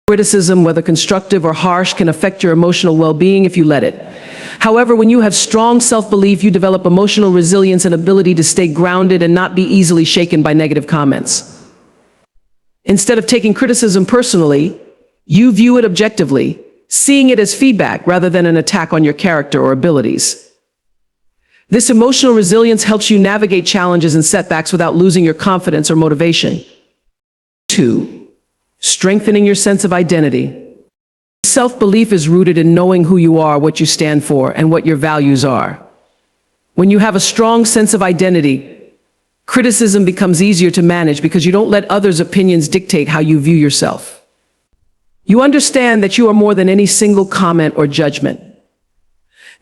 Criticism, whether constructive or harsh, can affect your emotional well-being if you let it. However, when you have strong self-belief, you develop emotional resilience and ability to stay grounded and not be easily shaken by negative comments. Instead of taking criticism personally, you view it objectively, seeing it as feedback rather than an attack on your character or abilities. This emotional resilience helps you navigate challenges and setbacks without losing your confidence or motivation. 2. Strengthening your sense of identity. Self-belief is rooted in knowing who you are, what you stand for, and what your values are. When you have a strong sense of identity, criticism becomes easier to manage because you don't let others' opinions dictate how you view yourself. You understand that you are more than any single comment or judgment.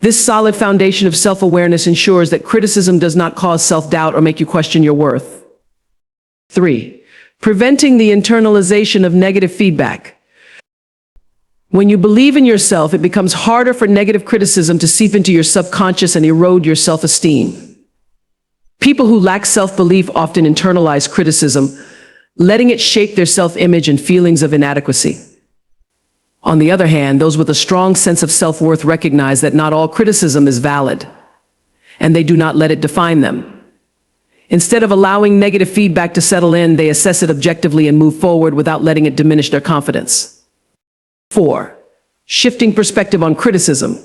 This solid foundation of self-awareness ensures that criticism does not cause self-doubt or make you question your worth. 3. Preventing the internalization of negative feedback. When you believe in yourself, it becomes harder for negative criticism to seep into your subconscious and erode your self-esteem. People who lack self-belief often internalize criticism, letting it shape their self-image and feelings of inadequacy. On the other hand, those with a strong sense of self-worth recognize that not all criticism is valid, and they do not let it define them. Instead of allowing negative feedback to settle in, they assess it objectively and move forward without letting it diminish their confidence. 4. Shifting perspective on criticism.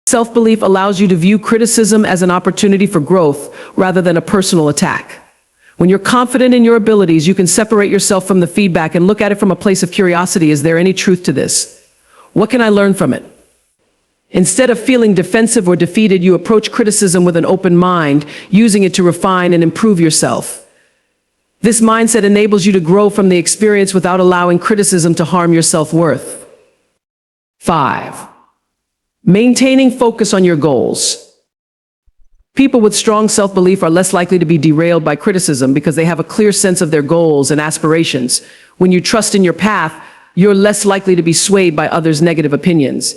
Self-belief allows you to view criticism as an opportunity for growth rather than a personal attack. When you're confident in your abilities, you can separate yourself from the feedback and look at it from a place of curiosity. Is there any truth to this? What can I learn from it? Instead of feeling defensive or defeated, you approach criticism with an open mind, using it to refine and improve yourself. This mindset enables you to grow from the experience without allowing criticism to harm your self-worth. 5. Maintaining focus on your goals. People with strong self-belief are less likely to be derailed by criticism because they have a clear sense of their goals and aspirations. When you trust in your path, you're less likely to be swayed by others' negative opinions.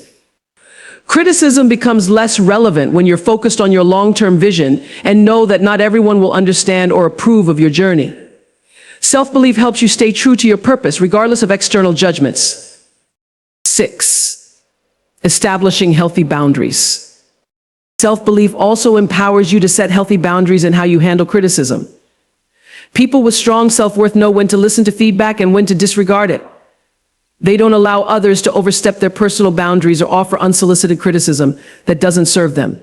Criticism becomes less relevant when you're focused on your long-term vision and know that not everyone will understand or approve of your journey. Self-belief helps you stay true to your purpose, regardless of external judgments. 6. Establishing healthy boundaries. Self-belief also empowers you to set healthy boundaries in how you handle criticism. People with strong self-worth know when to listen to feedback and when to disregard it. They don't allow others to overstep their personal boundaries or offer unsolicited criticism that doesn't serve them.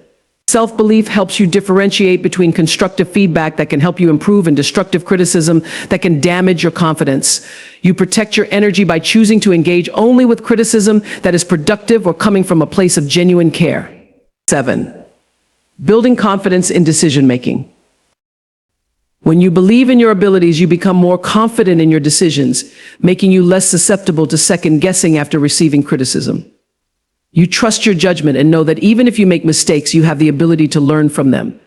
Self-belief helps you differentiate between constructive feedback that can help you improve and destructive criticism that can damage your confidence. You protect your energy by choosing to engage only with criticism that is productive or coming from a place of genuine care. 7. Building confidence in decision-making. When you believe in your abilities, you become more confident in your decisions, making you less susceptible to second guessing after receiving criticism. You trust your judgment and know that even if you make mistakes, you have the ability to learn from them.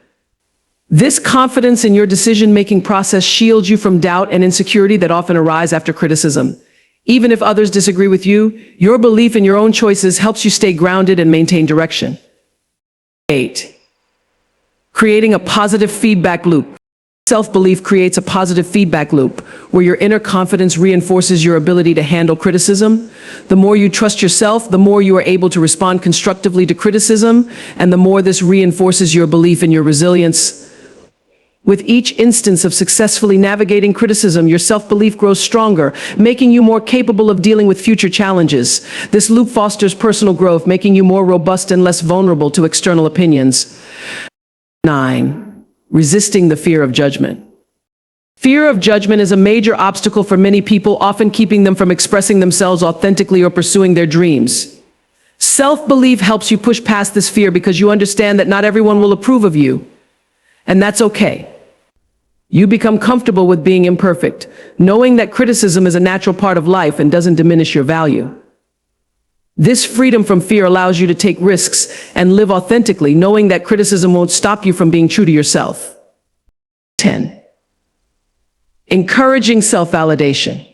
This confidence in your decision-making process shields you from doubt and insecurity that often arise after criticism. Even if others disagree with you, your belief in your own choices helps you stay grounded and maintain direction. 8. Creating a positive feedback loop. Self-belief creates a positive feedback loop where your inner confidence reinforces your ability to handle criticism. The more you trust yourself, the more you are able to respond constructively to criticism, and the more this reinforces your belief in your resilience. With each instance of successfully navigating criticism, your self-belief grows stronger, making you more capable of dealing with future challenges. This loop fosters personal growth, making you more robust and less vulnerable to external opinions. 9. Resisting the fear of judgment. Fear of judgment is a major obstacle for many people, often keeping them from expressing themselves authentically or pursuing their dreams. Self-belief helps you push past this fear because you understand that not everyone will approve of you, and that's okay. You become comfortable with being imperfect, knowing that criticism is a natural part of life and doesn't diminish your value. This freedom from fear allows you to take risks and live authentically, knowing that criticism won't stop you from being true to yourself. 10. Encouraging self-validation.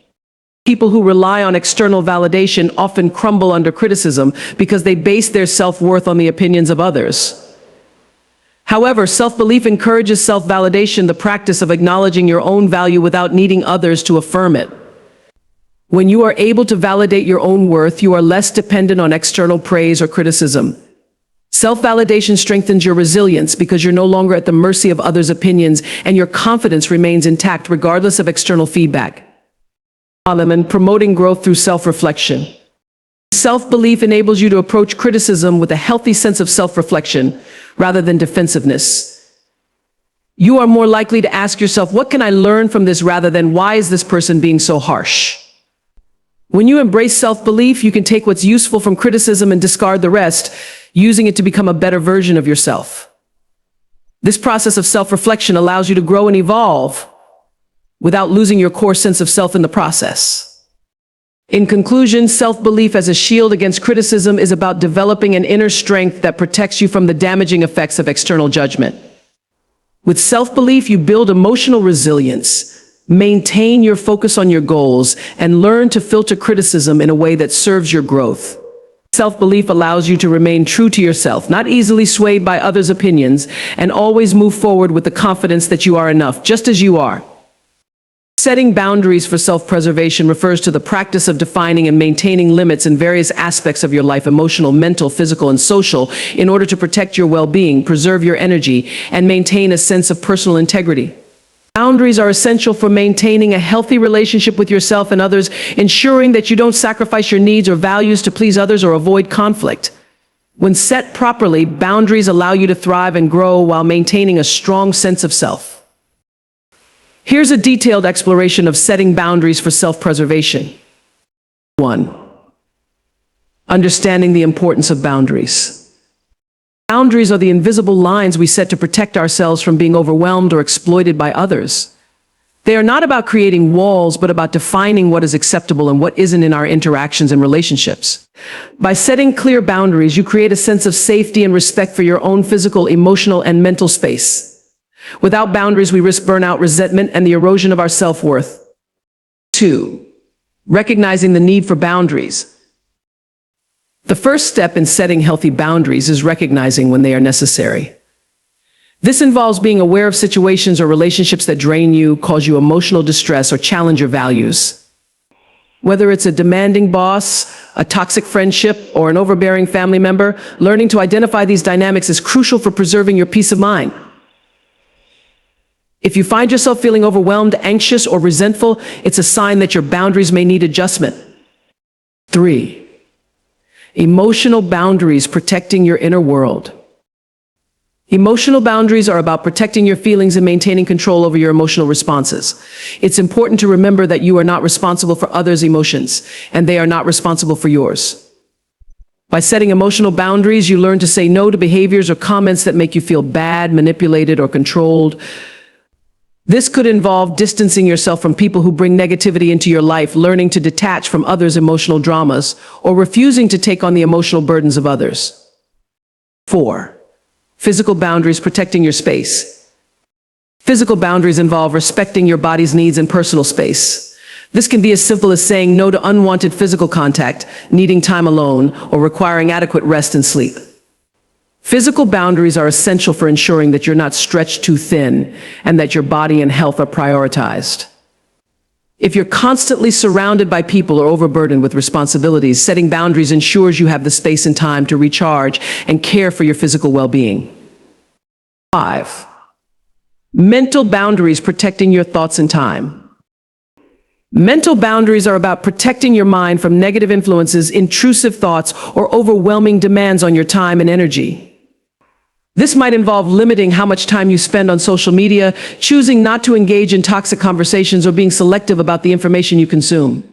People who rely on external validation often crumble under criticism because they base their self-worth on the opinions of others. However, self-belief encourages self-validation, the practice of acknowledging your own value without needing others to affirm it. When you are able to validate your own worth, you are less dependent on external praise or criticism. Self-validation strengthens your resilience because you're no longer at the mercy of others' opinions, and your confidence remains intact regardless of external feedback. And promoting growth through self-reflection. Self-belief enables you to approach criticism with a healthy sense of self-reflection rather than defensiveness. You are more likely to ask yourself, what can I learn from this, rather than why is this person being so harsh? When you embrace self-belief, you can take what's useful from criticism and discard the rest, using it to become a better version of yourself. This process of self-reflection allows you to grow and evolve without losing your core sense of self in the process. In conclusion, self-belief as a shield against criticism is about developing an inner strength that protects you from the damaging effects of external judgment. With self-belief, you build emotional resilience, maintain your focus on your goals, and learn to filter criticism in a way that serves your growth. Self-belief allows you to remain true to yourself, not easily swayed by others' opinions, and always move forward with the confidence that you are enough, just as you are. Setting boundaries for self-preservation refers to the practice of defining and maintaining limits in various aspects of your life, emotional, mental, physical, and social, in order to protect your well-being, preserve your energy, and maintain a sense of personal integrity. Boundaries are essential for maintaining a healthy relationship with yourself and others, ensuring that you don't sacrifice your needs or values to please others or avoid conflict. When set properly, boundaries allow you to thrive and grow while maintaining a strong sense of self. Here's a detailed exploration of setting boundaries for self-preservation. 1. Understanding the importance of boundaries. Boundaries are the invisible lines we set to protect ourselves from being overwhelmed or exploited by others. They are not about creating walls, but about defining what is acceptable and what isn't in our interactions and relationships. By setting clear boundaries, you create a sense of safety and respect for your own physical, emotional, and mental space. Without boundaries, we risk burnout, resentment, and the erosion of our self-worth. 2. Recognizing the need for boundaries. The first step in setting healthy boundaries is recognizing when they are necessary. This involves being aware of situations or relationships that drain you, cause you emotional distress, or challenge your values. Whether it's a demanding boss, a toxic friendship, or an overbearing family member, learning to identify these dynamics is crucial for preserving your peace of mind. If you find yourself feeling overwhelmed, anxious, or resentful, it's a sign that your boundaries may need adjustment. 3. Emotional boundaries, protecting your inner world. Emotional boundaries are about protecting your feelings and maintaining control over your emotional responses. It's important to remember that you are not responsible for others' emotions, and they are not responsible for yours. By setting emotional boundaries, you learn to say no to behaviors or comments that make you feel bad, manipulated, or controlled. This could involve distancing yourself from people who bring negativity into your life, learning to detach from others' emotional dramas, or refusing to take on the emotional burdens of others. 4. Physical boundaries protecting your space. Physical boundaries involve respecting your body's needs and personal space. This can be as simple as saying no to unwanted physical contact, needing time alone, or requiring adequate rest and sleep. Physical boundaries are essential for ensuring that you're not stretched too thin and that your body and health are prioritized. If you're constantly surrounded by people or overburdened with responsibilities, setting boundaries ensures you have the space and time to recharge and care for your physical well-being. 5. Mental boundaries protecting your thoughts and time. Mental boundaries are about protecting your mind from negative influences, intrusive thoughts, or overwhelming demands on your time and energy. This might involve limiting how much time you spend on social media, choosing not to engage in toxic conversations, or being selective about the information you consume.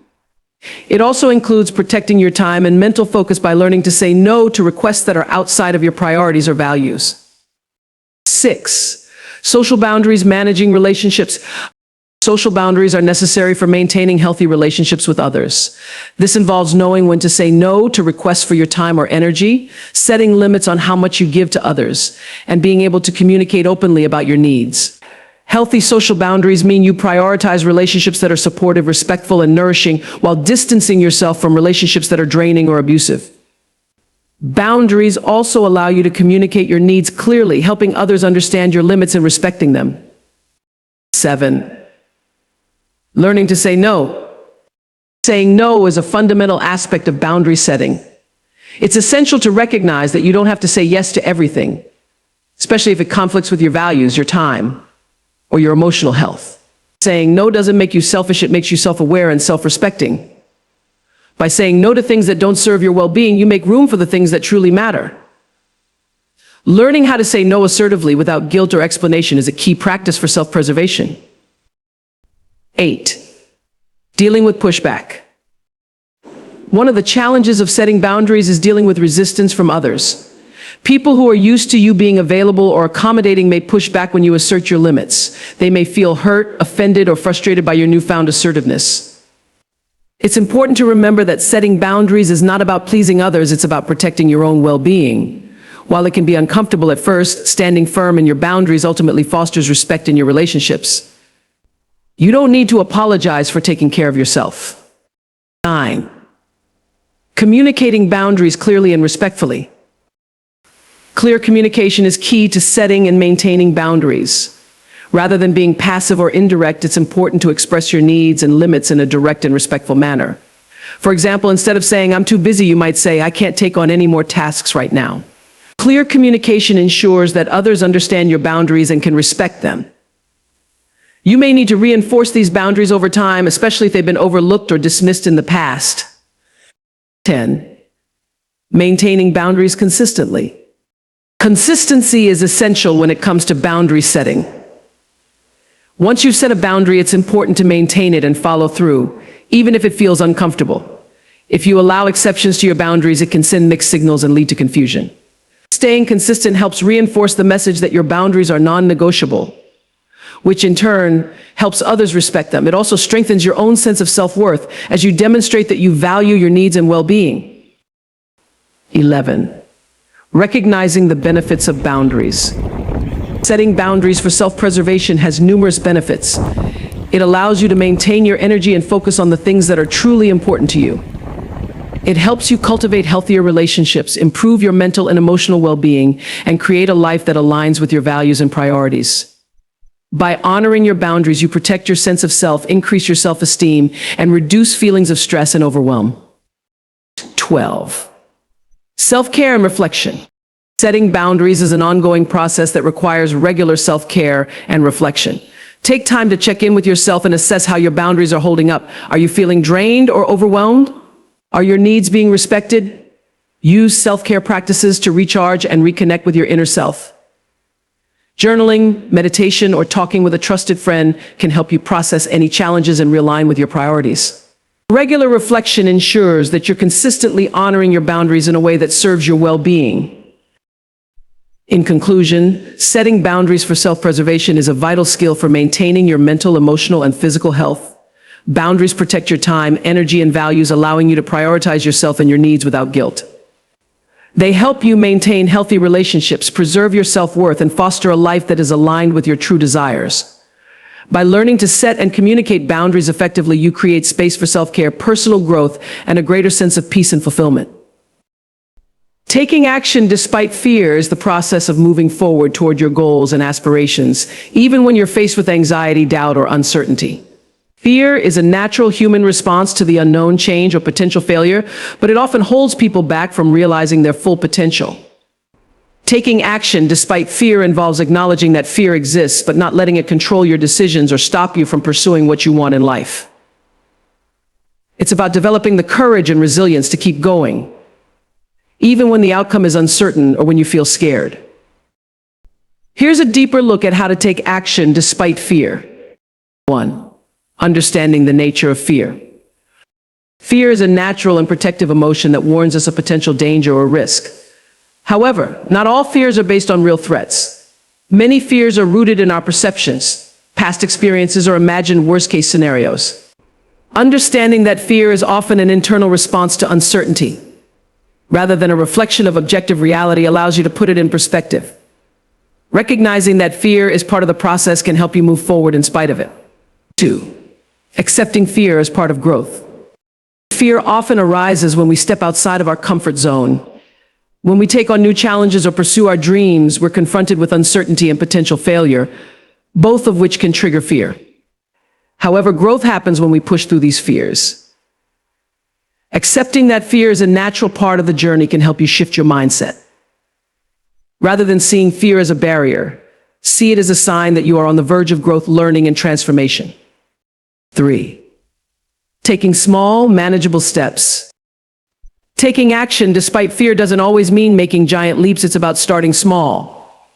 It also includes protecting your time and mental focus by learning to say no to requests that are outside of your priorities or values. 6. Social boundaries managing relationships. Social boundaries are necessary for maintaining healthy relationships with others. This involves knowing when to say no to requests for your time or energy, setting limits on how much you give to others, and being able to communicate openly about your needs. Healthy social boundaries mean you prioritize relationships that are supportive, respectful, and nourishing, while distancing yourself from relationships that are draining or abusive. Boundaries also allow you to communicate your needs clearly, helping others understand your limits and respecting them. 7. Learning to say no. Saying no is a fundamental aspect of boundary setting. It's essential to recognize that you don't have to say yes to everything, especially if it conflicts with your values, your time, or your emotional health. Saying no doesn't make you selfish, it makes you self-aware and self-respecting. By saying no to things that don't serve your well-being, you make room for the things that truly matter. Learning how to say no assertively without guilt or explanation is a key practice for self-preservation. 8. Dealing with pushback. One of the challenges of setting boundaries is dealing with resistance from others. People who are used to you being available or accommodating may push back when you assert your limits. They may feel hurt, offended, or frustrated by your newfound assertiveness. It's important to remember that setting boundaries is not about pleasing others, it's about protecting your own well-being. While it can be uncomfortable at first, standing firm in your boundaries ultimately fosters respect in your relationships. You don't need to apologize for taking care of yourself. 9. Communicating boundaries clearly and respectfully. Clear communication is key to setting and maintaining boundaries. Rather than being passive or indirect, it's important to express your needs and limits in a direct and respectful manner. For example, instead of saying, "I'm too busy," you might say, "I can't take on any more tasks right now." Clear communication ensures that others understand your boundaries and can respect them. You may need to reinforce these boundaries over time, especially if they've been overlooked or dismissed in the past. 10. Maintaining boundaries consistently. Consistency is essential when it comes to boundary setting. Once you've set a boundary, it's important to maintain it and follow through, even if it feels uncomfortable. If you allow exceptions to your boundaries, it can send mixed signals and lead to confusion. Staying consistent helps reinforce the message that your boundaries are non-negotiable, which in turn helps others respect them. It also strengthens your own sense of self-worth as you demonstrate that you value your needs and well-being. 11. Recognizing the benefits of boundaries. Setting boundaries for self-preservation has numerous benefits. It allows you to maintain your energy and focus on the things that are truly important to you. It helps you cultivate healthier relationships, improve your mental and emotional well-being, and create a life that aligns with your values and priorities. By honoring your boundaries, you protect your sense of self, increase your self-esteem, and reduce feelings of stress and overwhelm. 12. Self-care and reflection. Setting boundaries is an ongoing process that requires regular self-care and reflection. Take time to check in with yourself and assess how your boundaries are holding up. Are you feeling drained or overwhelmed? Are your needs being respected? Use self-care practices to recharge and reconnect with your inner self. Journaling, meditation, or talking with a trusted friend can help you process any challenges and realign with your priorities. Regular reflection ensures that you're consistently honoring your boundaries in a way that serves your well-being. In conclusion, setting boundaries for self-preservation is a vital skill for maintaining your mental, emotional, and physical health. Boundaries protect your time, energy, and values, allowing you to prioritize yourself and your needs without guilt. They help you maintain healthy relationships, preserve your self-worth, and foster a life that is aligned with your true desires. By learning to set and communicate boundaries effectively, you create space for self-care, personal growth, and a greater sense of peace and fulfillment. Taking action despite fear is the process of moving forward toward your goals and aspirations, even when you're faced with anxiety, doubt, or uncertainty. Fear is a natural human response to the unknown, change, or potential failure, but it often holds people back from realizing their full potential. Taking action despite fear involves acknowledging that fear exists, but not letting it control your decisions or stop you from pursuing what you want in life. It's about developing the courage and resilience to keep going, even when the outcome is uncertain or when you feel scared. Here's a deeper look at how to take action despite fear. 1. Understanding the nature of fear. Fear is a natural and protective emotion that warns us of potential danger or risk. However, not all fears are based on real threats. Many fears are rooted in our perceptions, past experiences, or imagined worst-case scenarios. Understanding that fear is often an internal response to uncertainty, rather than a reflection of objective reality, allows you to put it in perspective. Recognizing that fear is part of the process can help you move forward in spite of it. 2. Accepting fear as part of growth. Fear often arises when we step outside of our comfort zone. When we take on new challenges or pursue our dreams, we're confronted with uncertainty and potential failure, both of which can trigger fear. However, growth happens when we push through these fears. Accepting that fear is a natural part of the journey can help you shift your mindset. Rather than seeing fear as a barrier, see it as a sign that you are on the verge of growth, learning, and transformation. 3. Taking small, manageable steps. Taking action despite fear doesn't always mean making giant leaps. It's about starting small.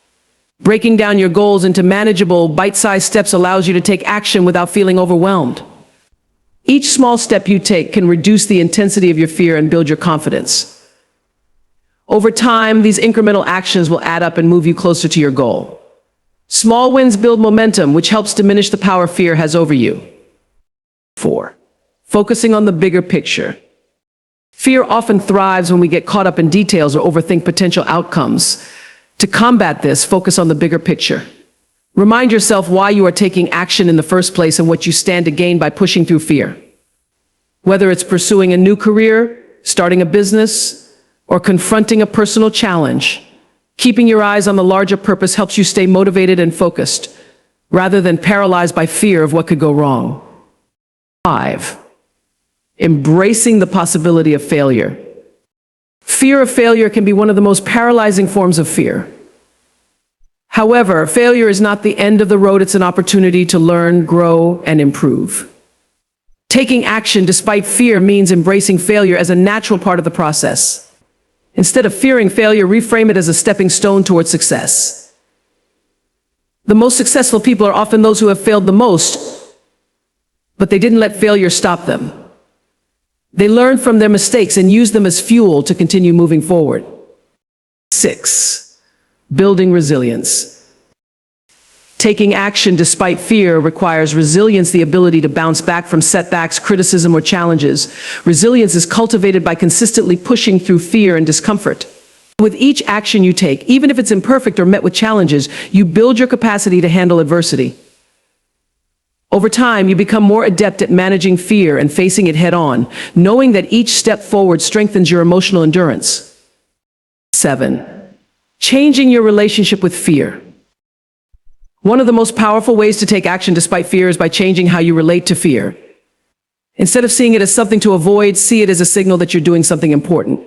Breaking down your goals into manageable, bite-sized steps allows you to take action without feeling overwhelmed. Each small step you take can reduce the intensity of your fear and build your confidence. Over time, these incremental actions will add up and move you closer to your goal. Small wins build momentum, which helps diminish the power fear has over you. 4. Focusing on the bigger picture. Fear often thrives when we get caught up in details or overthink potential outcomes. To combat this, focus on the bigger picture. Remind yourself why you are taking action in the first place and what you stand to gain by pushing through fear. Whether it's pursuing a new career, starting a business, or confronting a personal challenge, keeping your eyes on the larger purpose helps you stay motivated and focused, rather than paralyzed by fear of what could go wrong. 5. Embracing the possibility of failure. Fear of failure can be one of the most paralyzing forms of fear. However, failure is not the end of the road. It's an opportunity to learn, grow, and improve. Taking action despite fear means embracing failure as a natural part of the process. Instead of fearing failure, reframe it as a stepping stone towards success. The most successful people are often those who have failed the most, but they didn't let failure stop them. They learned from their mistakes and used them as fuel to continue moving forward. 6. Building resilience. Taking action despite fear requires resilience, the ability to bounce back from setbacks, criticism, or challenges. Resilience is cultivated by consistently pushing through fear and discomfort. With each action you take, even if it's imperfect or met with challenges, you build your capacity to handle adversity. Over time, you become more adept at managing fear and facing it head-on, knowing that each step forward strengthens your emotional endurance. 7. Changing your relationship with fear. One of the most powerful ways to take action despite fear is by changing how you relate to fear. Instead of seeing it as something to avoid, see it as a signal that you're doing something important.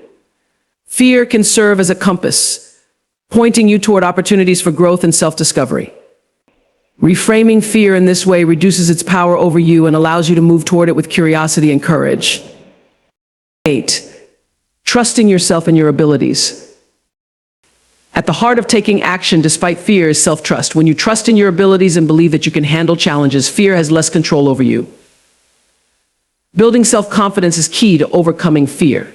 Fear can serve as a compass, pointing you toward opportunities for growth and self-discovery. Reframing fear in this way reduces its power over you and allows you to move toward it with curiosity and courage. 8. Trusting yourself and your abilities. At the heart of taking action despite fear is self-trust. When you trust in your abilities and believe that you can handle challenges, fear has less control over you. Building self-confidence is key to overcoming fear.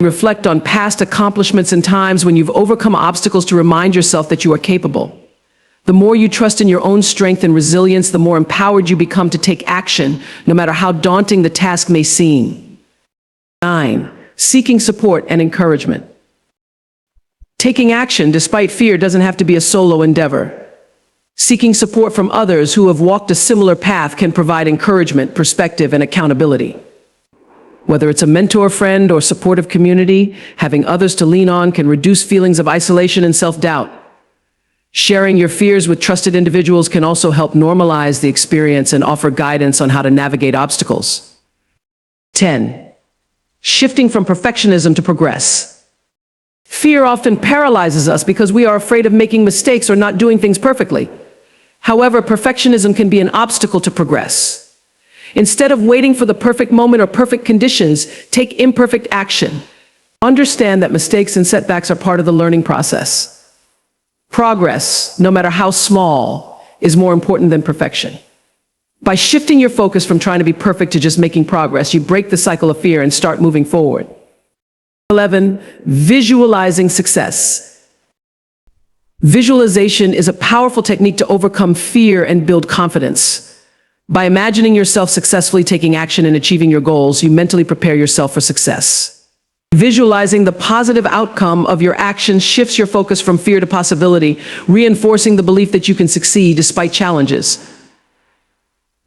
Reflect on past accomplishments and times when you've overcome obstacles to remind yourself that you are capable. The more you trust in your own strength and resilience, the more empowered you become to take action, no matter how daunting the task may seem. 9. Seeking support and encouragement. Taking action despite fear doesn't have to be a solo endeavor. Seeking support from others who have walked a similar path can provide encouragement, perspective, and accountability. Whether it's a mentor, friend, or supportive community, having others to lean on can reduce feelings of isolation and self-doubt. Sharing your fears with trusted individuals can also help normalize the experience and offer guidance on how to navigate obstacles. 10. Shifting from perfectionism to progress. Fear often paralyzes us because we are afraid of making mistakes or not doing things perfectly. However, perfectionism can be an obstacle to progress. Instead of waiting for the perfect moment or perfect conditions, take imperfect action. Understand that mistakes and setbacks are part of the learning process. Progress, no matter how small, is more important than perfection. By shifting your focus from trying to be perfect to just making progress, you break the cycle of fear and start moving forward. 11. Visualizing success. Visualization is a powerful technique to overcome fear and build confidence. By imagining yourself successfully taking action and achieving your goals, you mentally prepare yourself for success. Visualizing the positive outcome of your actions shifts your focus from fear to possibility, reinforcing the belief that you can succeed despite challenges.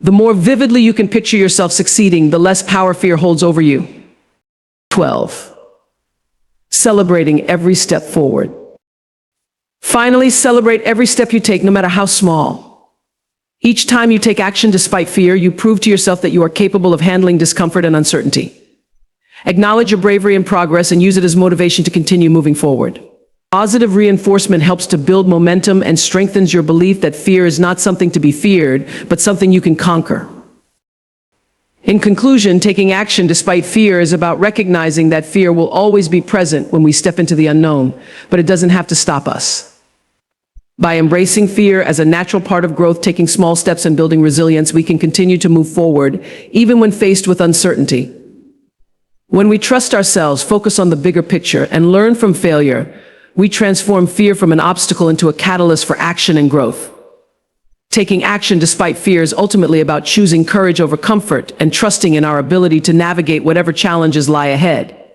The more vividly you can picture yourself succeeding, the less power fear holds over you. 12. Celebrating every step forward. Finally, celebrate every step you take, no matter how small. Each time you take action despite fear, you prove to yourself that you are capable of handling discomfort and uncertainty. Acknowledge your bravery and progress and use it as motivation to continue moving forward. Positive reinforcement helps to build momentum and strengthens your belief that fear is not something to be feared, but something you can conquer. In conclusion, taking action despite fear is about recognizing that fear will always be present when we step into the unknown, but it doesn't have to stop us. By embracing fear as a natural part of growth, taking small steps and building resilience, we can continue to move forward, even when faced with uncertainty. When we trust ourselves, focus on the bigger picture, and learn from failure, we transform fear from an obstacle into a catalyst for action and growth. Taking action despite fear is ultimately about choosing courage over comfort and trusting in our ability to navigate whatever challenges lie ahead.